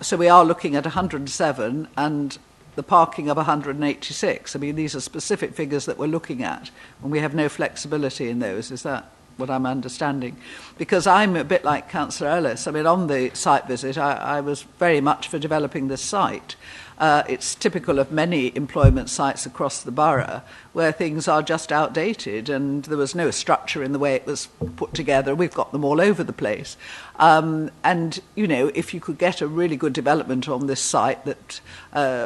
So we are looking at 107 and the parking of 186. I mean, these are specific figures that we're looking at, and we have no flexibility in those. Is that what I'm understanding? Because I'm a bit like Councillor Ellis. I mean, on the site visit, I was very much for developing this site. It's typical of many employment sites across the borough where things are just outdated and there was no structure in the way it was put together. We've got them all over the place. And, you know, if you could get a really good development on this site that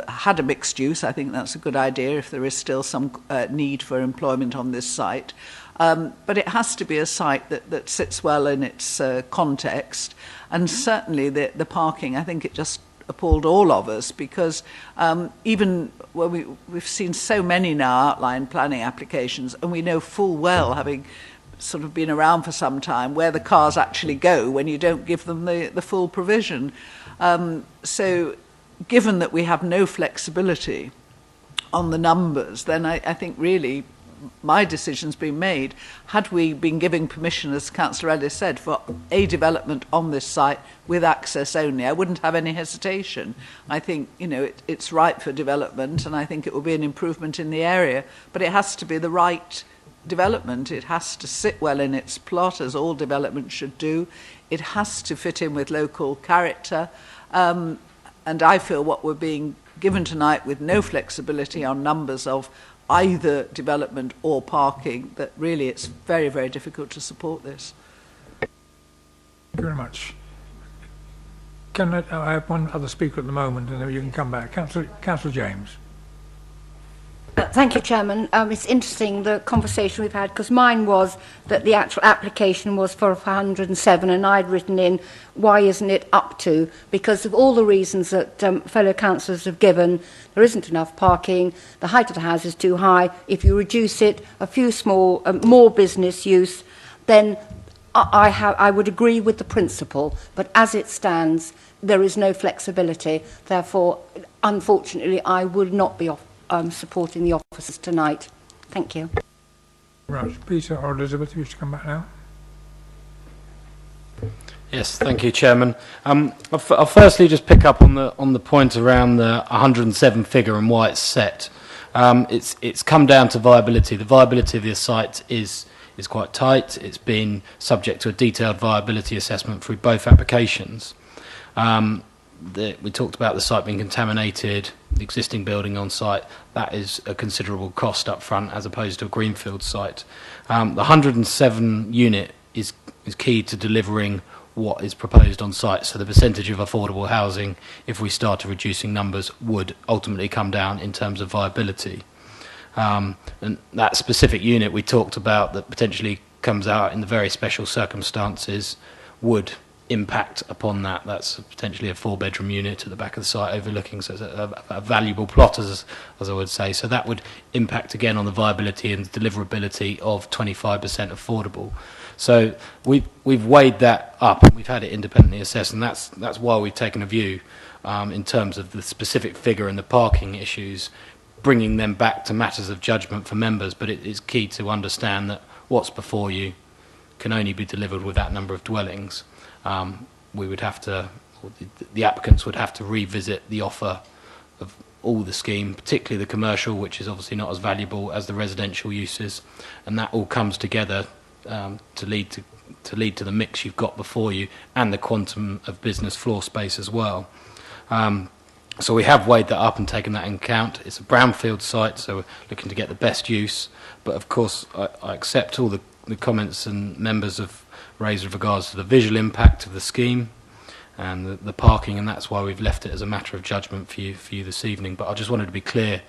had a mixed use, I think that's a good idea if there is still some need for employment on this site. But it has to be a site that sits well in its context. And certainly the parking, I think it just appalled all of us, because even when we've seen so many now outline planning applications, and we know full well, having sort of been around for some time, where the cars actually go when you don't give them the full provision. So given that we have no flexibility on the numbers, then I think really my decision's been made. Had we been giving permission, as Councillor Ellis said, for a development on this site with access only, I wouldn't have any hesitation. I think, you know, it's right for development, and I think it will be an improvement in the area, but it has to be the right development. It has to sit well in its plot, as all development should do. It has to fit in with local character, and I feel what we're being given tonight with no flexibility on numbers of either development or parking, that really it's very, very difficult to support this. Thank you very much. I have one other speaker at the moment, and then you can come back. Councillor James. Thank you, Chairman. It's interesting, the conversation we've had, because mine was that the actual application was for 107, and I'd written in, why isn't it up to? Because of all the reasons that fellow councillors have given, there isn't enough parking, the height of the house is too high. If you reduce it, a few small, more business use, then I would agree with the principle, but as it stands, there is no flexibility. Therefore, unfortunately, I would not be supporting the officers tonight. Thank you. Right, Peter or Elizabeth, you wish to come back now? Yes, thank you, Chairman. I'll firstly just pick up on the point around the 107 figure and why it's set. It's come down to viability. The viability of the site is quite tight. It's been subject to a detailed viability assessment through both applications. We talked about the site being contaminated, the existing building on site. That is a considerable cost up front as opposed to a greenfield site. The 107 unit is key to delivering what is proposed on site. So the percentage of affordable housing, if we started reducing numbers, would ultimately come down in terms of viability. And that specific unit we talked about that potentially comes out in the very special circumstances would impact upon that. That's potentially a 4-bedroom unit at the back of the site overlooking, so it's a valuable plot, as I would say. So that would impact again on the viability and deliverability of 25% affordable. So we've weighed that up and we've had it independently assessed, and that's why we've taken a view in terms of the specific figure and the parking issues, bringing them back to matters of judgment for members. But it is key to understand that what's before you can only be delivered with that number of dwellings. We would have to, or the applicants would have to revisit the offer of all the scheme, particularly the commercial, which is obviously not as valuable as the residential uses, and that all comes together to lead to the mix you've got before you and the quantum of business floor space as well. So we have weighed that up and taken that into account. It's a brownfield site, so we're looking to get the best use, but of course I accept all the comments and members have raised with regards to the visual impact of the scheme and the parking, and that's why we've left it as a matter of judgment for you this evening. But I just wanted to be clear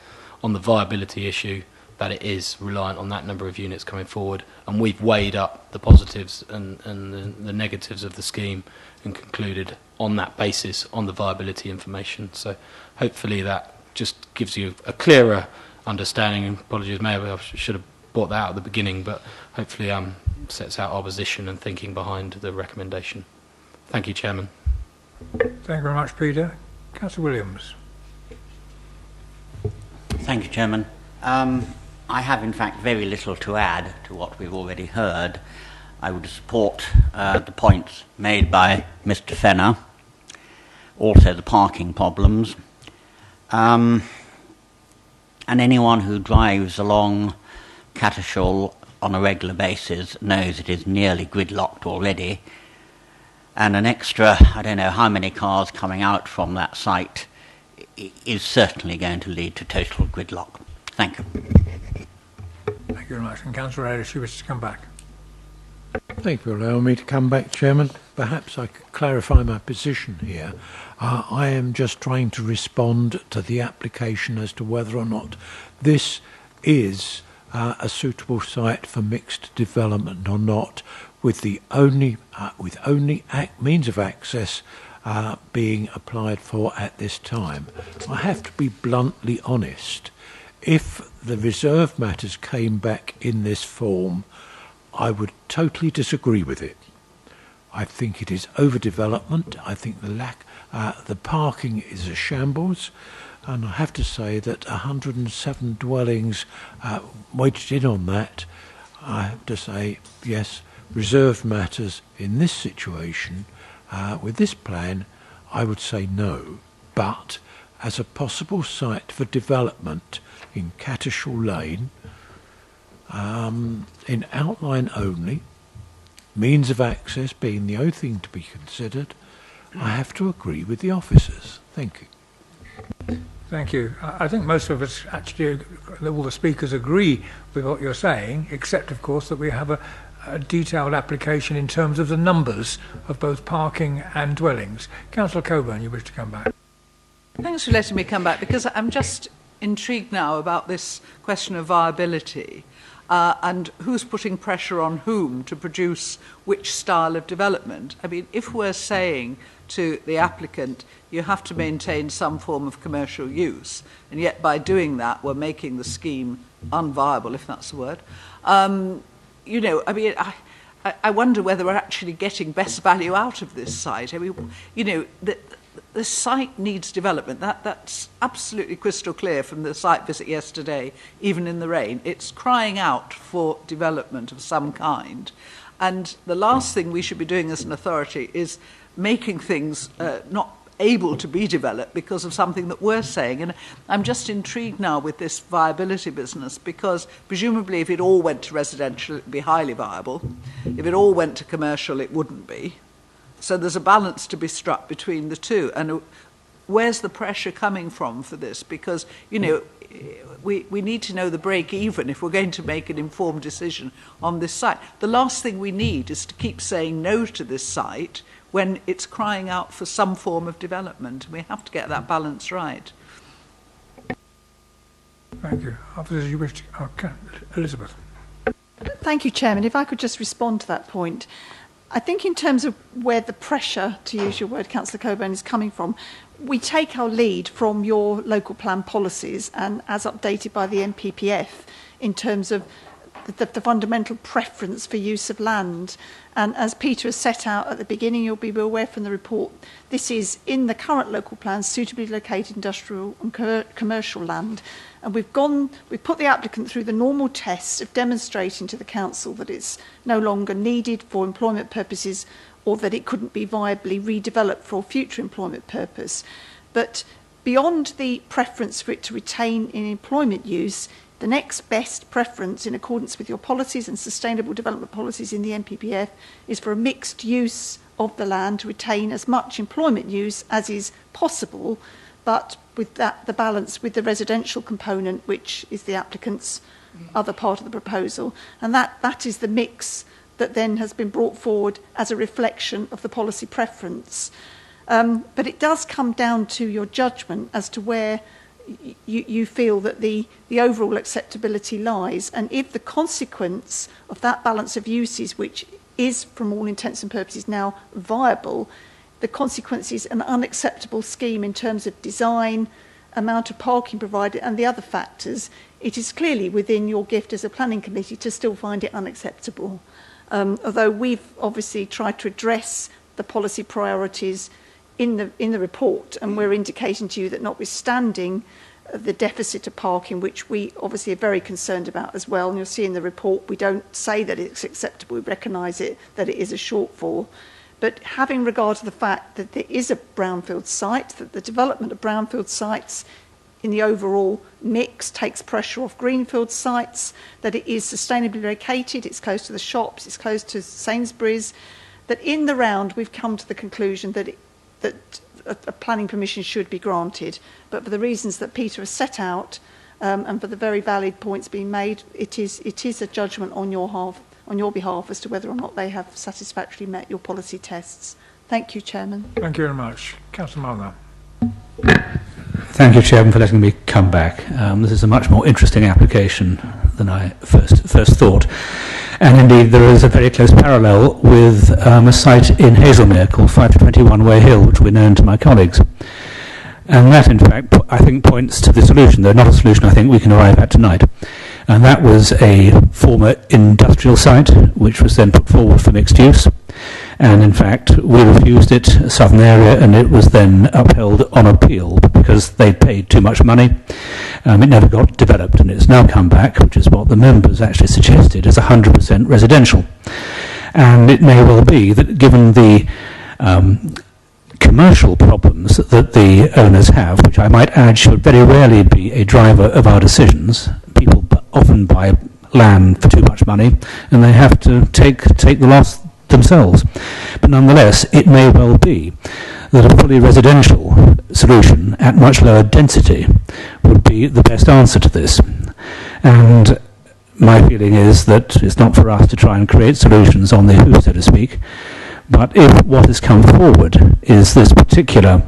on the viability issue, that it is reliant on that number of units coming forward, and we've weighed up the positives and the negatives of the scheme and concluded on that basis on the viability information. So hopefully that just gives you a clearer understanding, and apologies, maybe I should have brought that out at the beginning, but hopefully sets out our position and thinking behind the recommendation. Thank you, Chairman. Thank you very much, Peter. Councillor Williams. Thank you, Chairman. I have, in fact, very little to add to what we've already heard. I would support the points made by Mr. Fenner, also the parking problems. And anyone who drives along Cattershall on a regular basis knows it is nearly gridlocked already, and an extra, I don't know how many cars coming out from that site is certainly going to lead to total gridlock. Thank you. Thank you very much. And Councillor Ayres, she wishes to come back. Thank you for allowing me to come back, Chairman. Perhaps I could clarify my position here. I am just trying to respond to the application as to whether or not this is a suitable site for mixed development or not, with the only means of access being applied for at this time. I have to be bluntly honest. If the reserve matters came back in this form, I would totally disagree with it. I think it is overdevelopment. I think the parking is a shambles. And I have to say that 107 dwellings weighted in on that, I have to say, yes, reserve matters in this situation, with this plan, I would say no. But as a possible site for development in Cattershall Lane, in outline only, means of access being the only thing to be considered, I have to agree with the officers. Thank you. Thank you. I think most of us, actually, all the speakers agree with what you're saying, except, of course, that we have a detailed application in terms of the numbers of both parking and dwellings. Councillor Coburn, you wish to come back? Thanks for letting me come back, because I'm just intrigued now about this question of viability and who's putting pressure on whom to produce which style of development. I mean, if we're saying to the applicant, you have to maintain some form of commercial use, and yet by doing that we're making the scheme unviable, if that's the word. You know, I mean, I wonder whether we're actually getting best value out of this site. I mean, you know, the site needs development. That's absolutely crystal clear from the site visit yesterday, even in the rain. It's crying out for development of some kind. And the last thing we should be doing as an authority is making things not able to be developed because of something that we're saying. And I'm just intrigued now with this viability business, because presumably if it all went to residential, it would be highly viable. If it all went to commercial, it wouldn't be. So there's a balance to be struck between the two. And where's the pressure coming from for this? Because, you know, we need to know the break even if we're going to make an informed decision on this site. The last thing we need is to keep saying no to this site when it's crying out for some form of development. We have to get that balance right. Thank you. Officers, you wish to... Okay. Elizabeth. Thank you, Chairman. If I could just respond to that point. I think in terms of where the pressure, to use your word, Councillor Coburn, is coming from, we take our lead from your local plan policies and as updated by the NPPF in terms of the fundamental preference for use of land. And as Peter has set out at the beginning, you'll be aware from the report, this is in the current local plans suitably located industrial and commercial land. And we've put the applicant through the normal tests of demonstrating to the council that it's no longer needed for employment purposes or that it couldn't be viably redeveloped for future employment purpose. But beyond the preference for it to retain in employment use, the next best preference in accordance with your policies and sustainable development policies in the NPPF is for a mixed use of the land to retain as much employment use as is possible, but with that the balance with the residential component, which is the applicant's other part of the proposal. And that is the mix that then has been brought forward as a reflection of the policy preference. But it does come down to your judgment as to where you feel that the overall acceptability lies. And if the consequence of that balance of uses, which is from all intents and purposes now viable, the consequence is an unacceptable scheme in terms of design, amount of parking provided and the other factors, it is clearly within your gift as a planning committee to still find it unacceptable. Although we've obviously tried to address the policy priorities in the report, and we're indicating to you that notwithstanding the deficit of parking, which we obviously are very concerned about as well, and you'll see in the report we don't say that it's acceptable, we recognise it, that it is a shortfall. But having regard to the fact that there is a brownfield site, that the development of brownfield sites in the overall mix takes pressure off greenfield sites, that it is sustainably located, it's close to the shops, it's close to Sainsbury's, that in the round we've come to the conclusion that a planning permission should be granted. But for the reasons that Peter has set out, and for the very valid points being made, it is a judgment on your behalf as to whether or not they have satisfactorily met your policy tests. Thank you, Chairman. Thank you very much. Councillor Mulner. Thank you, Chairman, for letting me come back. This is a much more interesting application than I first thought. And indeed, there is a very close parallel with a site in Hazelmere called 521 Way Hill, which will be known to my colleagues. And that, in fact, I think points to the solution, though not a solution I think we can arrive at tonight. And that was a former industrial site, which was then put forward for mixed use. And in fact, we refused it, southern area, and it was then upheld on appeal because they paid too much money. It never got developed, and it's now come back, which is what the members actually suggested, as 100% residential. And it may well be that given the commercial problems that the owners have, which I might add should very rarely be a driver of our decisions, people often buy land for too much money, and they have to take the loss themselves. But nonetheless, it may well be that a fully residential solution at much lower density would be the best answer to this. And my feeling is that it's not for us to try and create solutions on the who, so to speak, but if what has come forward is this particular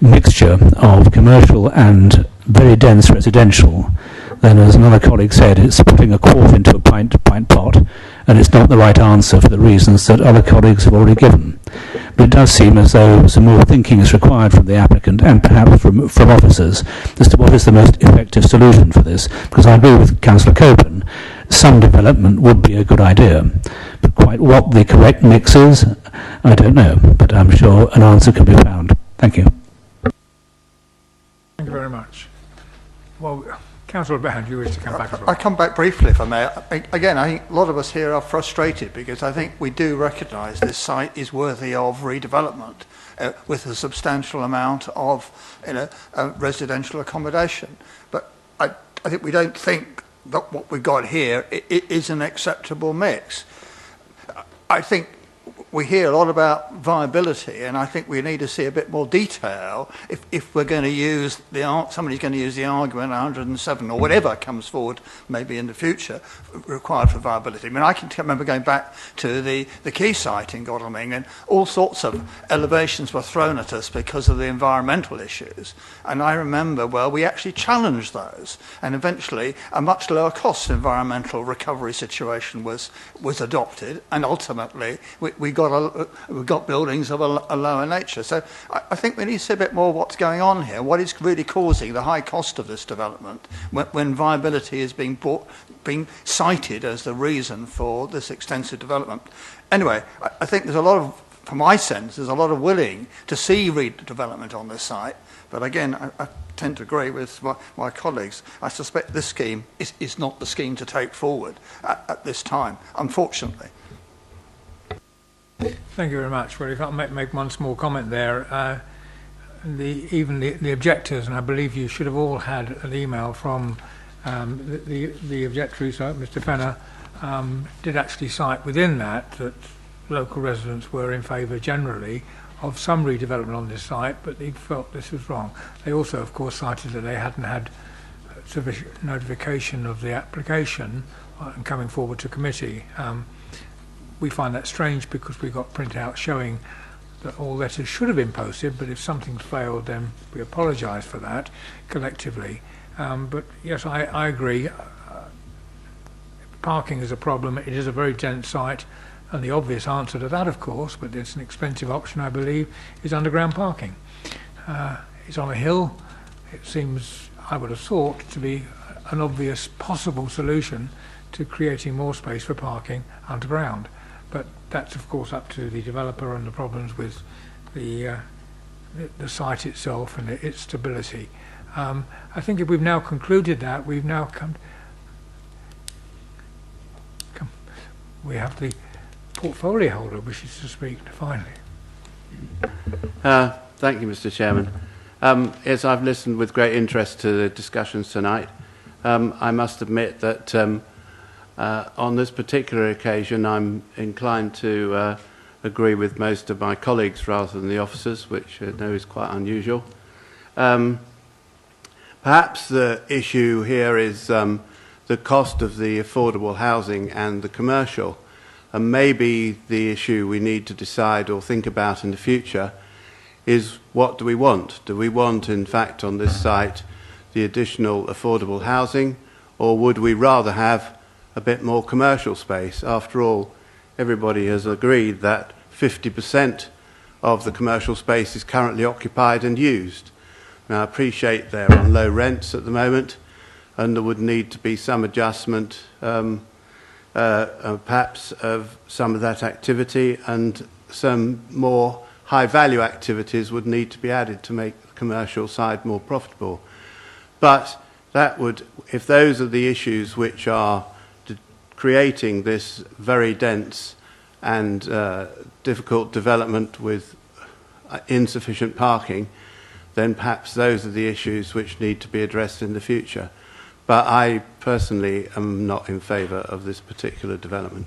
mixture of commercial and very dense residential, then as another colleague said, it's putting a quart into a pint pot, and it's not the right answer for the reasons that other colleagues have already given. But it does seem as though some more thinking is required from the applicant and perhaps from officers as to what is the most effective solution for this, because I agree with Councillor Coburn, some development would be a good idea, but quite what the correct mix is, I don't know, but I'm sure an answer can be found. Thank you. Thank you very much. Well, Councillor Band, you wish to come back as well. I come back briefly, if I may. Again, I think a lot of us here are frustrated because I think we do recognise this site is worthy of redevelopment with a substantial amount of residential accommodation. But I think we don't think that what we've got here is an acceptable mix. I think we hear a lot about viability, and I think we need to see a bit more detail if we're going to use somebody's going to use the argument 107 or whatever comes forward maybe in the future required for viability. I mean, I can remember going back to the quay site in Godalming, and all sorts of elevations were thrown at us because of the environmental issues. And I remember, well, we actually challenged those, and eventually a much lower cost environmental recovery situation was adopted, and ultimately we got buildings of a lower nature. So I think we need to see a bit more what's going on here, what is really causing the high cost of this development when viability is being cited as the reason for this extensive development. Anyway, I think there's a lot of, from my sense, there's a lot of willing to see redevelopment on this site. But again, I tend to agree with my colleagues. I suspect this scheme is not the scheme to take forward at this time, unfortunately. Thank you very much. Well, if I might make one small comment there, even the objectors, and I believe you should have all had an email from the objector, so Mr. Fenner, did actually cite within that local residents were in favour generally of some redevelopment on this site, but they felt this was wrong. They also, of course, cited that they hadn't had sufficient notification of the application and coming forward to committee. We find that strange because we got printouts showing that all letters should have been posted, but if something's failed, then we apologise for that collectively. But yes, I agree. Parking is a problem. It is a very dense site, and the obvious answer to that, of course, but it's an expensive option, I believe, is underground parking. It's on a hill. It seems, I would have thought, to be an obvious possible solution to creating more space for parking underground. But that's, of course, up to the developer and the problems with the site itself and its stability. I think if we've now concluded that, we've now come. We have the portfolio holder wishes to speak finally. Thank you, Mr. Chairman. Yes, I've listened with great interest to the discussions tonight. I must admit that on this particular occasion, I'm inclined to agree with most of my colleagues rather than the officers, which I know is quite unusual. Perhaps the issue here is the cost of the affordable housing and the commercial, and maybe the issue we need to decide or think about in the future is what do we want? Do we want, in fact, on this site, the additional affordable housing, or would we rather have a bit more commercial space? After all, everybody has agreed that 50% of the commercial space is currently occupied and used. Now, I appreciate they're on low rents at the moment, and there would need to be some adjustment, perhaps, of some of that activity, and some more high-value activities would need to be added to make the commercial side more profitable. But that would, if those are the issues which are creating this very dense and difficult development with insufficient parking, then perhaps those are the issues which need to be addressed in the future. But I personally am not in favour of this particular development.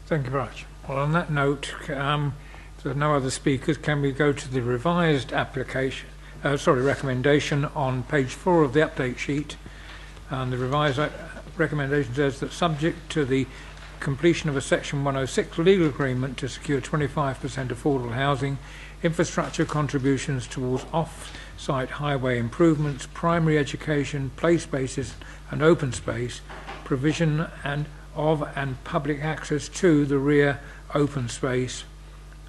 Thank you very much. Well, on that note, if there are no other speakers, can we go to the revised application, recommendation on page 4 of the update sheet, And the revised recommendation says that subject to the completion of a Section 106 legal agreement to secure 25% affordable housing, infrastructure contributions towards off-site highway improvements, primary education, play spaces and open space, provision and public access to the rear open space,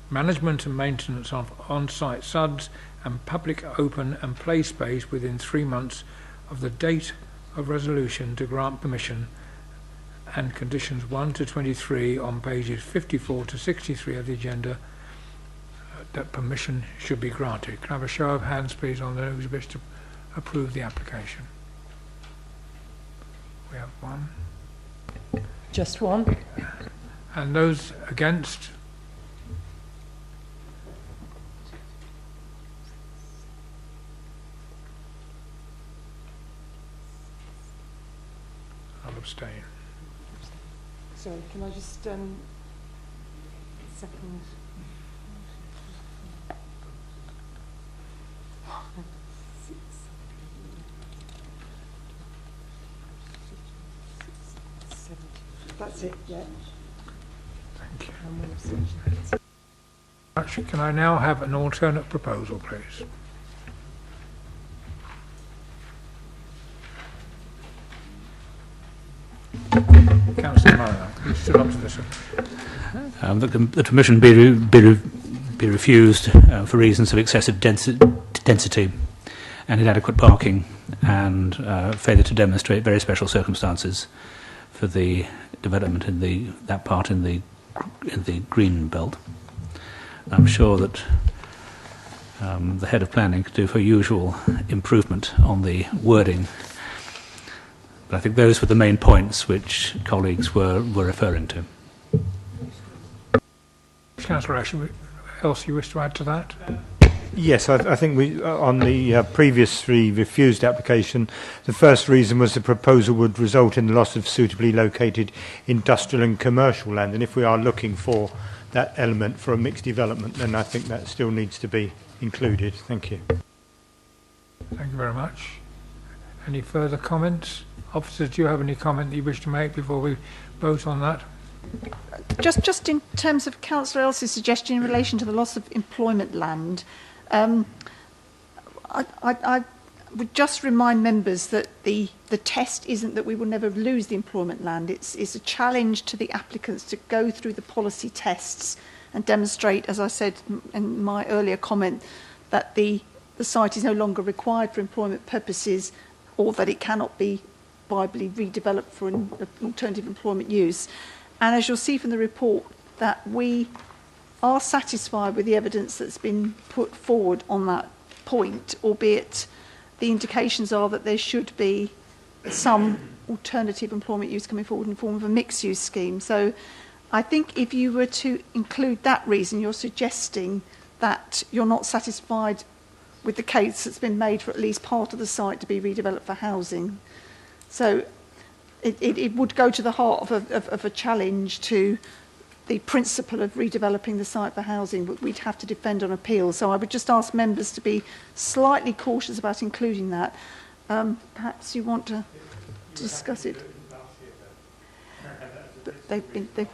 management and maintenance of on-site SUDs and public open and play space within 3 months of the date of resolution to grant permission, and conditions 1 to 23 on pages 54 to 63 of the agenda, that permission should be granted. Can I have a show of hands, please, on those who wish to approve the application? We have one. Just one. And those against? I'll abstain. Sorry, can I just second? That's it, yeah. Thank you. Can I now have an alternate proposal, please? Councillor Murray, you stood up to this one. The permission be refused for reasons of excessive density and inadequate parking and failure to demonstrate very special circumstances for the development in that part in the green belt. I'm sure that the head of planning could do for usual improvement on the wording. But I think those were the main points which colleagues were referring to. Councillor Ash, else you wish to add to that? Yes, I think we on the previously refused application, the first reason was the proposal would result in the loss of suitably located industrial and commercial land, and if we are looking for that element for a mixed development, then I think that still needs to be included. Thank you. Thank you very much. Any further comments? Officers, do you have any comment that you wish to make before we vote on that? Just in terms of Councillor Ellis's suggestion in relation to the loss of employment land, I would just remind members that the test isn't that we will never lose the employment land. It's a challenge to the applicants to go through the policy tests and demonstrate, as I said in my earlier comment, that the site is no longer required for employment purposes or that it cannot be viably redeveloped for an alternative employment use. And as you'll see from the report, that we are satisfied with the evidence that's been put forward on that point, albeit the indications are that there should be some alternative employment use coming forward in the form of a mixed-use scheme. So I think if you were to include that reason, you're suggesting that you're not satisfied with the case that's been made for at least part of the site to be redeveloped for housing. So it would go to the heart of a challenge to the principle of redeveloping the site for housing, but we'd have to defend on appeal. So I would just ask members to be slightly cautious about including that. Perhaps you want to discuss it. But they've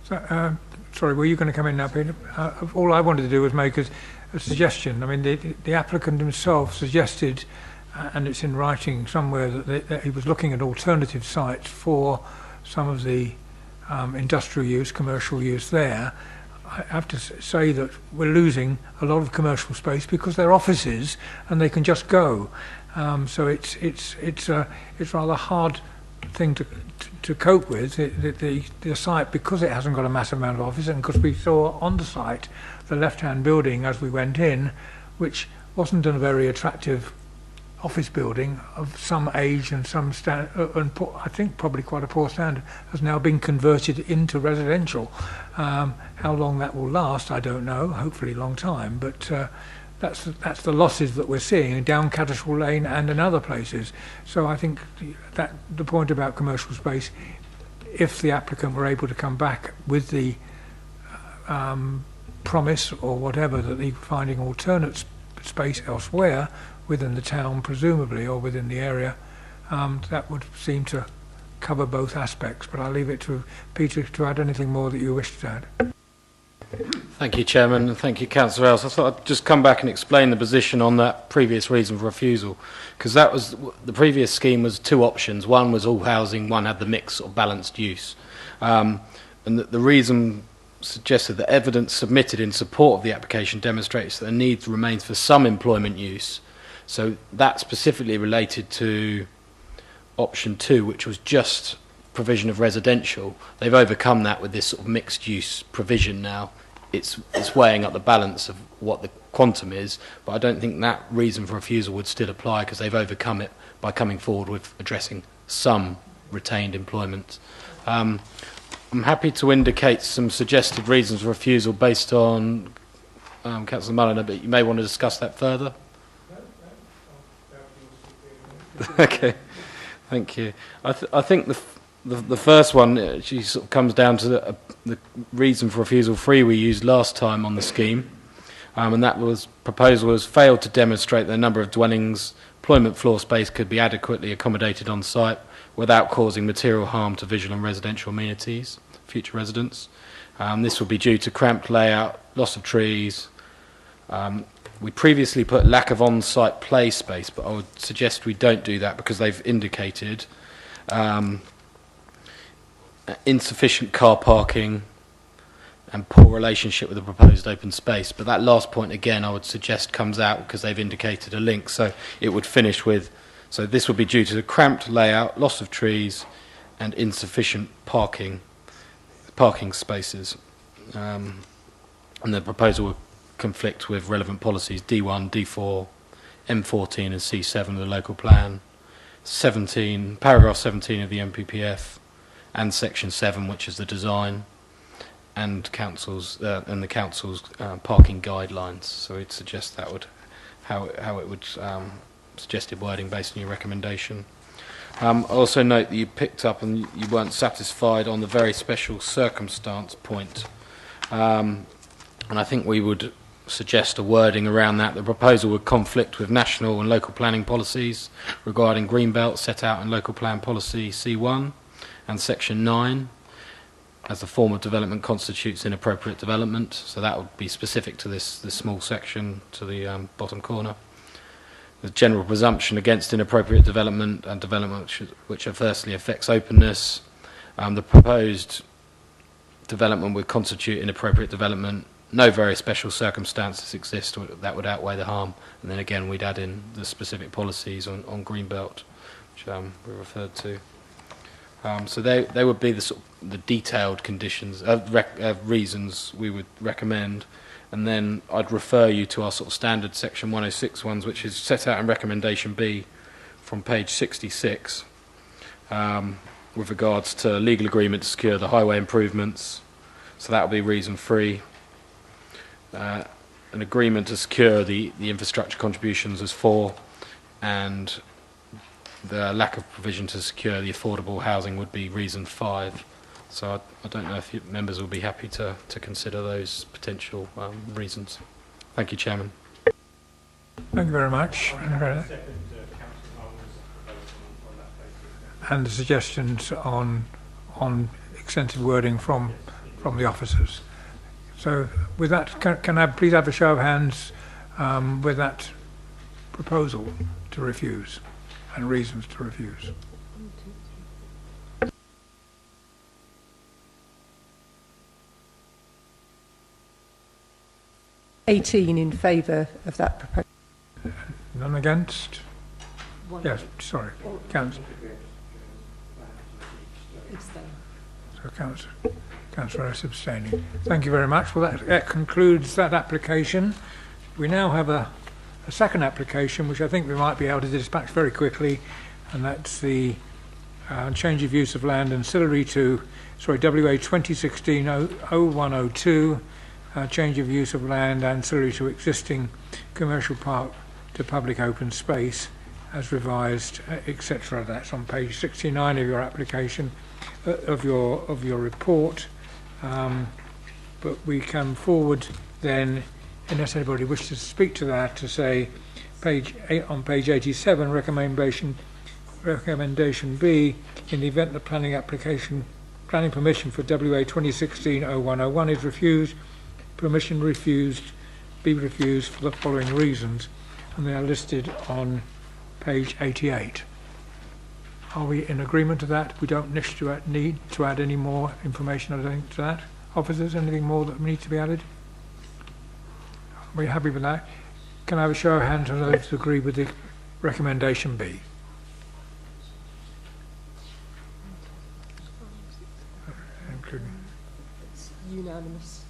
So, sorry, were you going to come in now, Peter? All I wanted to do was make a suggestion. I mean, the applicant himself suggested, and it's in writing somewhere, that he was looking at alternative sites for some of the industrial use, commercial use there. I have to say that we're losing a lot of commercial space because they're offices and they can just go. So it's rather hard thing to cope with, the site, because it hasn't got a massive amount of office, and because we saw on the site the left-hand building as we went in, which wasn't a very attractive office building of some age and some I think probably quite a poor standard, has now been converted into residential. How long that will last, I don't know. Hopefully a long time, but that's the losses that we're seeing down Cattershall Lane and in other places. So I think that the point about commercial space, if the applicant were able to come back with the promise or whatever that they're finding alternate space elsewhere, within the town, presumably, or within the area. That would seem to cover both aspects, but I'll leave it to Peter to add anything more that you wish to add. Thank you, Chairman, and thank you, Councillor Ellis. I thought I'd just come back and explain the position on that previous reason for refusal, because that was the previous scheme was two options. One was all housing, one had the mixed or balanced use. And the reason suggested that evidence submitted in support of the application demonstrates that the need remains for some employment use. So that specifically related to option 2, which was just provision of residential. They've overcome that with this sort of mixed use provision now. It's weighing up the balance of what the quantum is, but I don't think that reason for refusal would still apply because they've overcome it by coming forward with addressing some retained employment. I'm happy to indicate some suggested reasons for refusal based on Councillor Mulliner, but you may want to discuss that further. Okay, thank you. I think the first one actually sort of comes down to the reason for refusal 3 we used last time on the scheme, and that was proposal was failed to demonstrate the number of dwellings, employment floor space could be adequately accommodated on site without causing material harm to visual and residential amenities, future residents. This will be due to cramped layout, loss of trees. We previously put lack of on-site play space, but I would suggest we don't do that because they've indicated insufficient car parking and poor relationship with the proposed open space. But that last point, again, I would suggest comes out because they've indicated a link. So it would finish with, so this would be due to the cramped layout, loss of trees, and insufficient parking spaces. And the proposal would conflict with relevant policies D1, D4, M14 and C7 of the local plan, 17, paragraph 17 of the MPPF, and section 7, which is the design, and the council's parking guidelines. So we'd suggest that would how it would suggested wording based on your recommendation. I also note that you picked up and you weren't satisfied on the very special circumstance point, and I think we would suggest a wording around that. The proposal would conflict with national and local planning policies regarding greenbelt set out in local plan policy C1 and section 9, as the form of development constitutes inappropriate development. So that would be specific to this small section to the bottom corner. The general presumption against inappropriate development and development which adversely affects openness. The proposed development would constitute inappropriate development. No very special circumstances exist that would outweigh the harm. And then again, we'd add in the specific policies on greenbelt, which we referred to. So they would be the detailed conditions, reasons we would recommend. And then I'd refer you to our sort of standard section 106 ones, which is set out in recommendation B from page 66, with regards to legal agreement to secure the highway improvements. So that would be reason 3. An agreement to secure the infrastructure contributions as 4, and the lack of provision to secure the affordable housing would be reason 5. So I don't know if members will be happy to consider those potential reasons. Thank you, Chairman. Thank you very much. And the suggestions on extensive wording from the officers. So with that, can I please have a show of hands with that proposal to refuse and reasons to refuse? 18 in favour of that proposal. None against? Yes, sorry. Councillor. So Councillor is abstaining. Thank you very much. Well, that concludes that application. We now have a second application, which I think we might be able to dispatch very quickly, and that's the change of use of land ancillary to, WA 2016-0102, change of use of land ancillary to existing commercial park to public open space, as revised, etc. That's on page 69 of your application, of your report. But we come forward then, unless anybody wishes to speak to that, to say page 87, recommendation B, in the event the planning permission for WA 2016-0101 is refused, permission be refused for the following reasons, and they are listed on page 88. Are we in agreement to that? We don't need to add any more information, I think, to that. Officers, anything more that needs to be added? Are we happy with that? Can I have a show of hands on those who agree with the recommendation B? It's unanimous.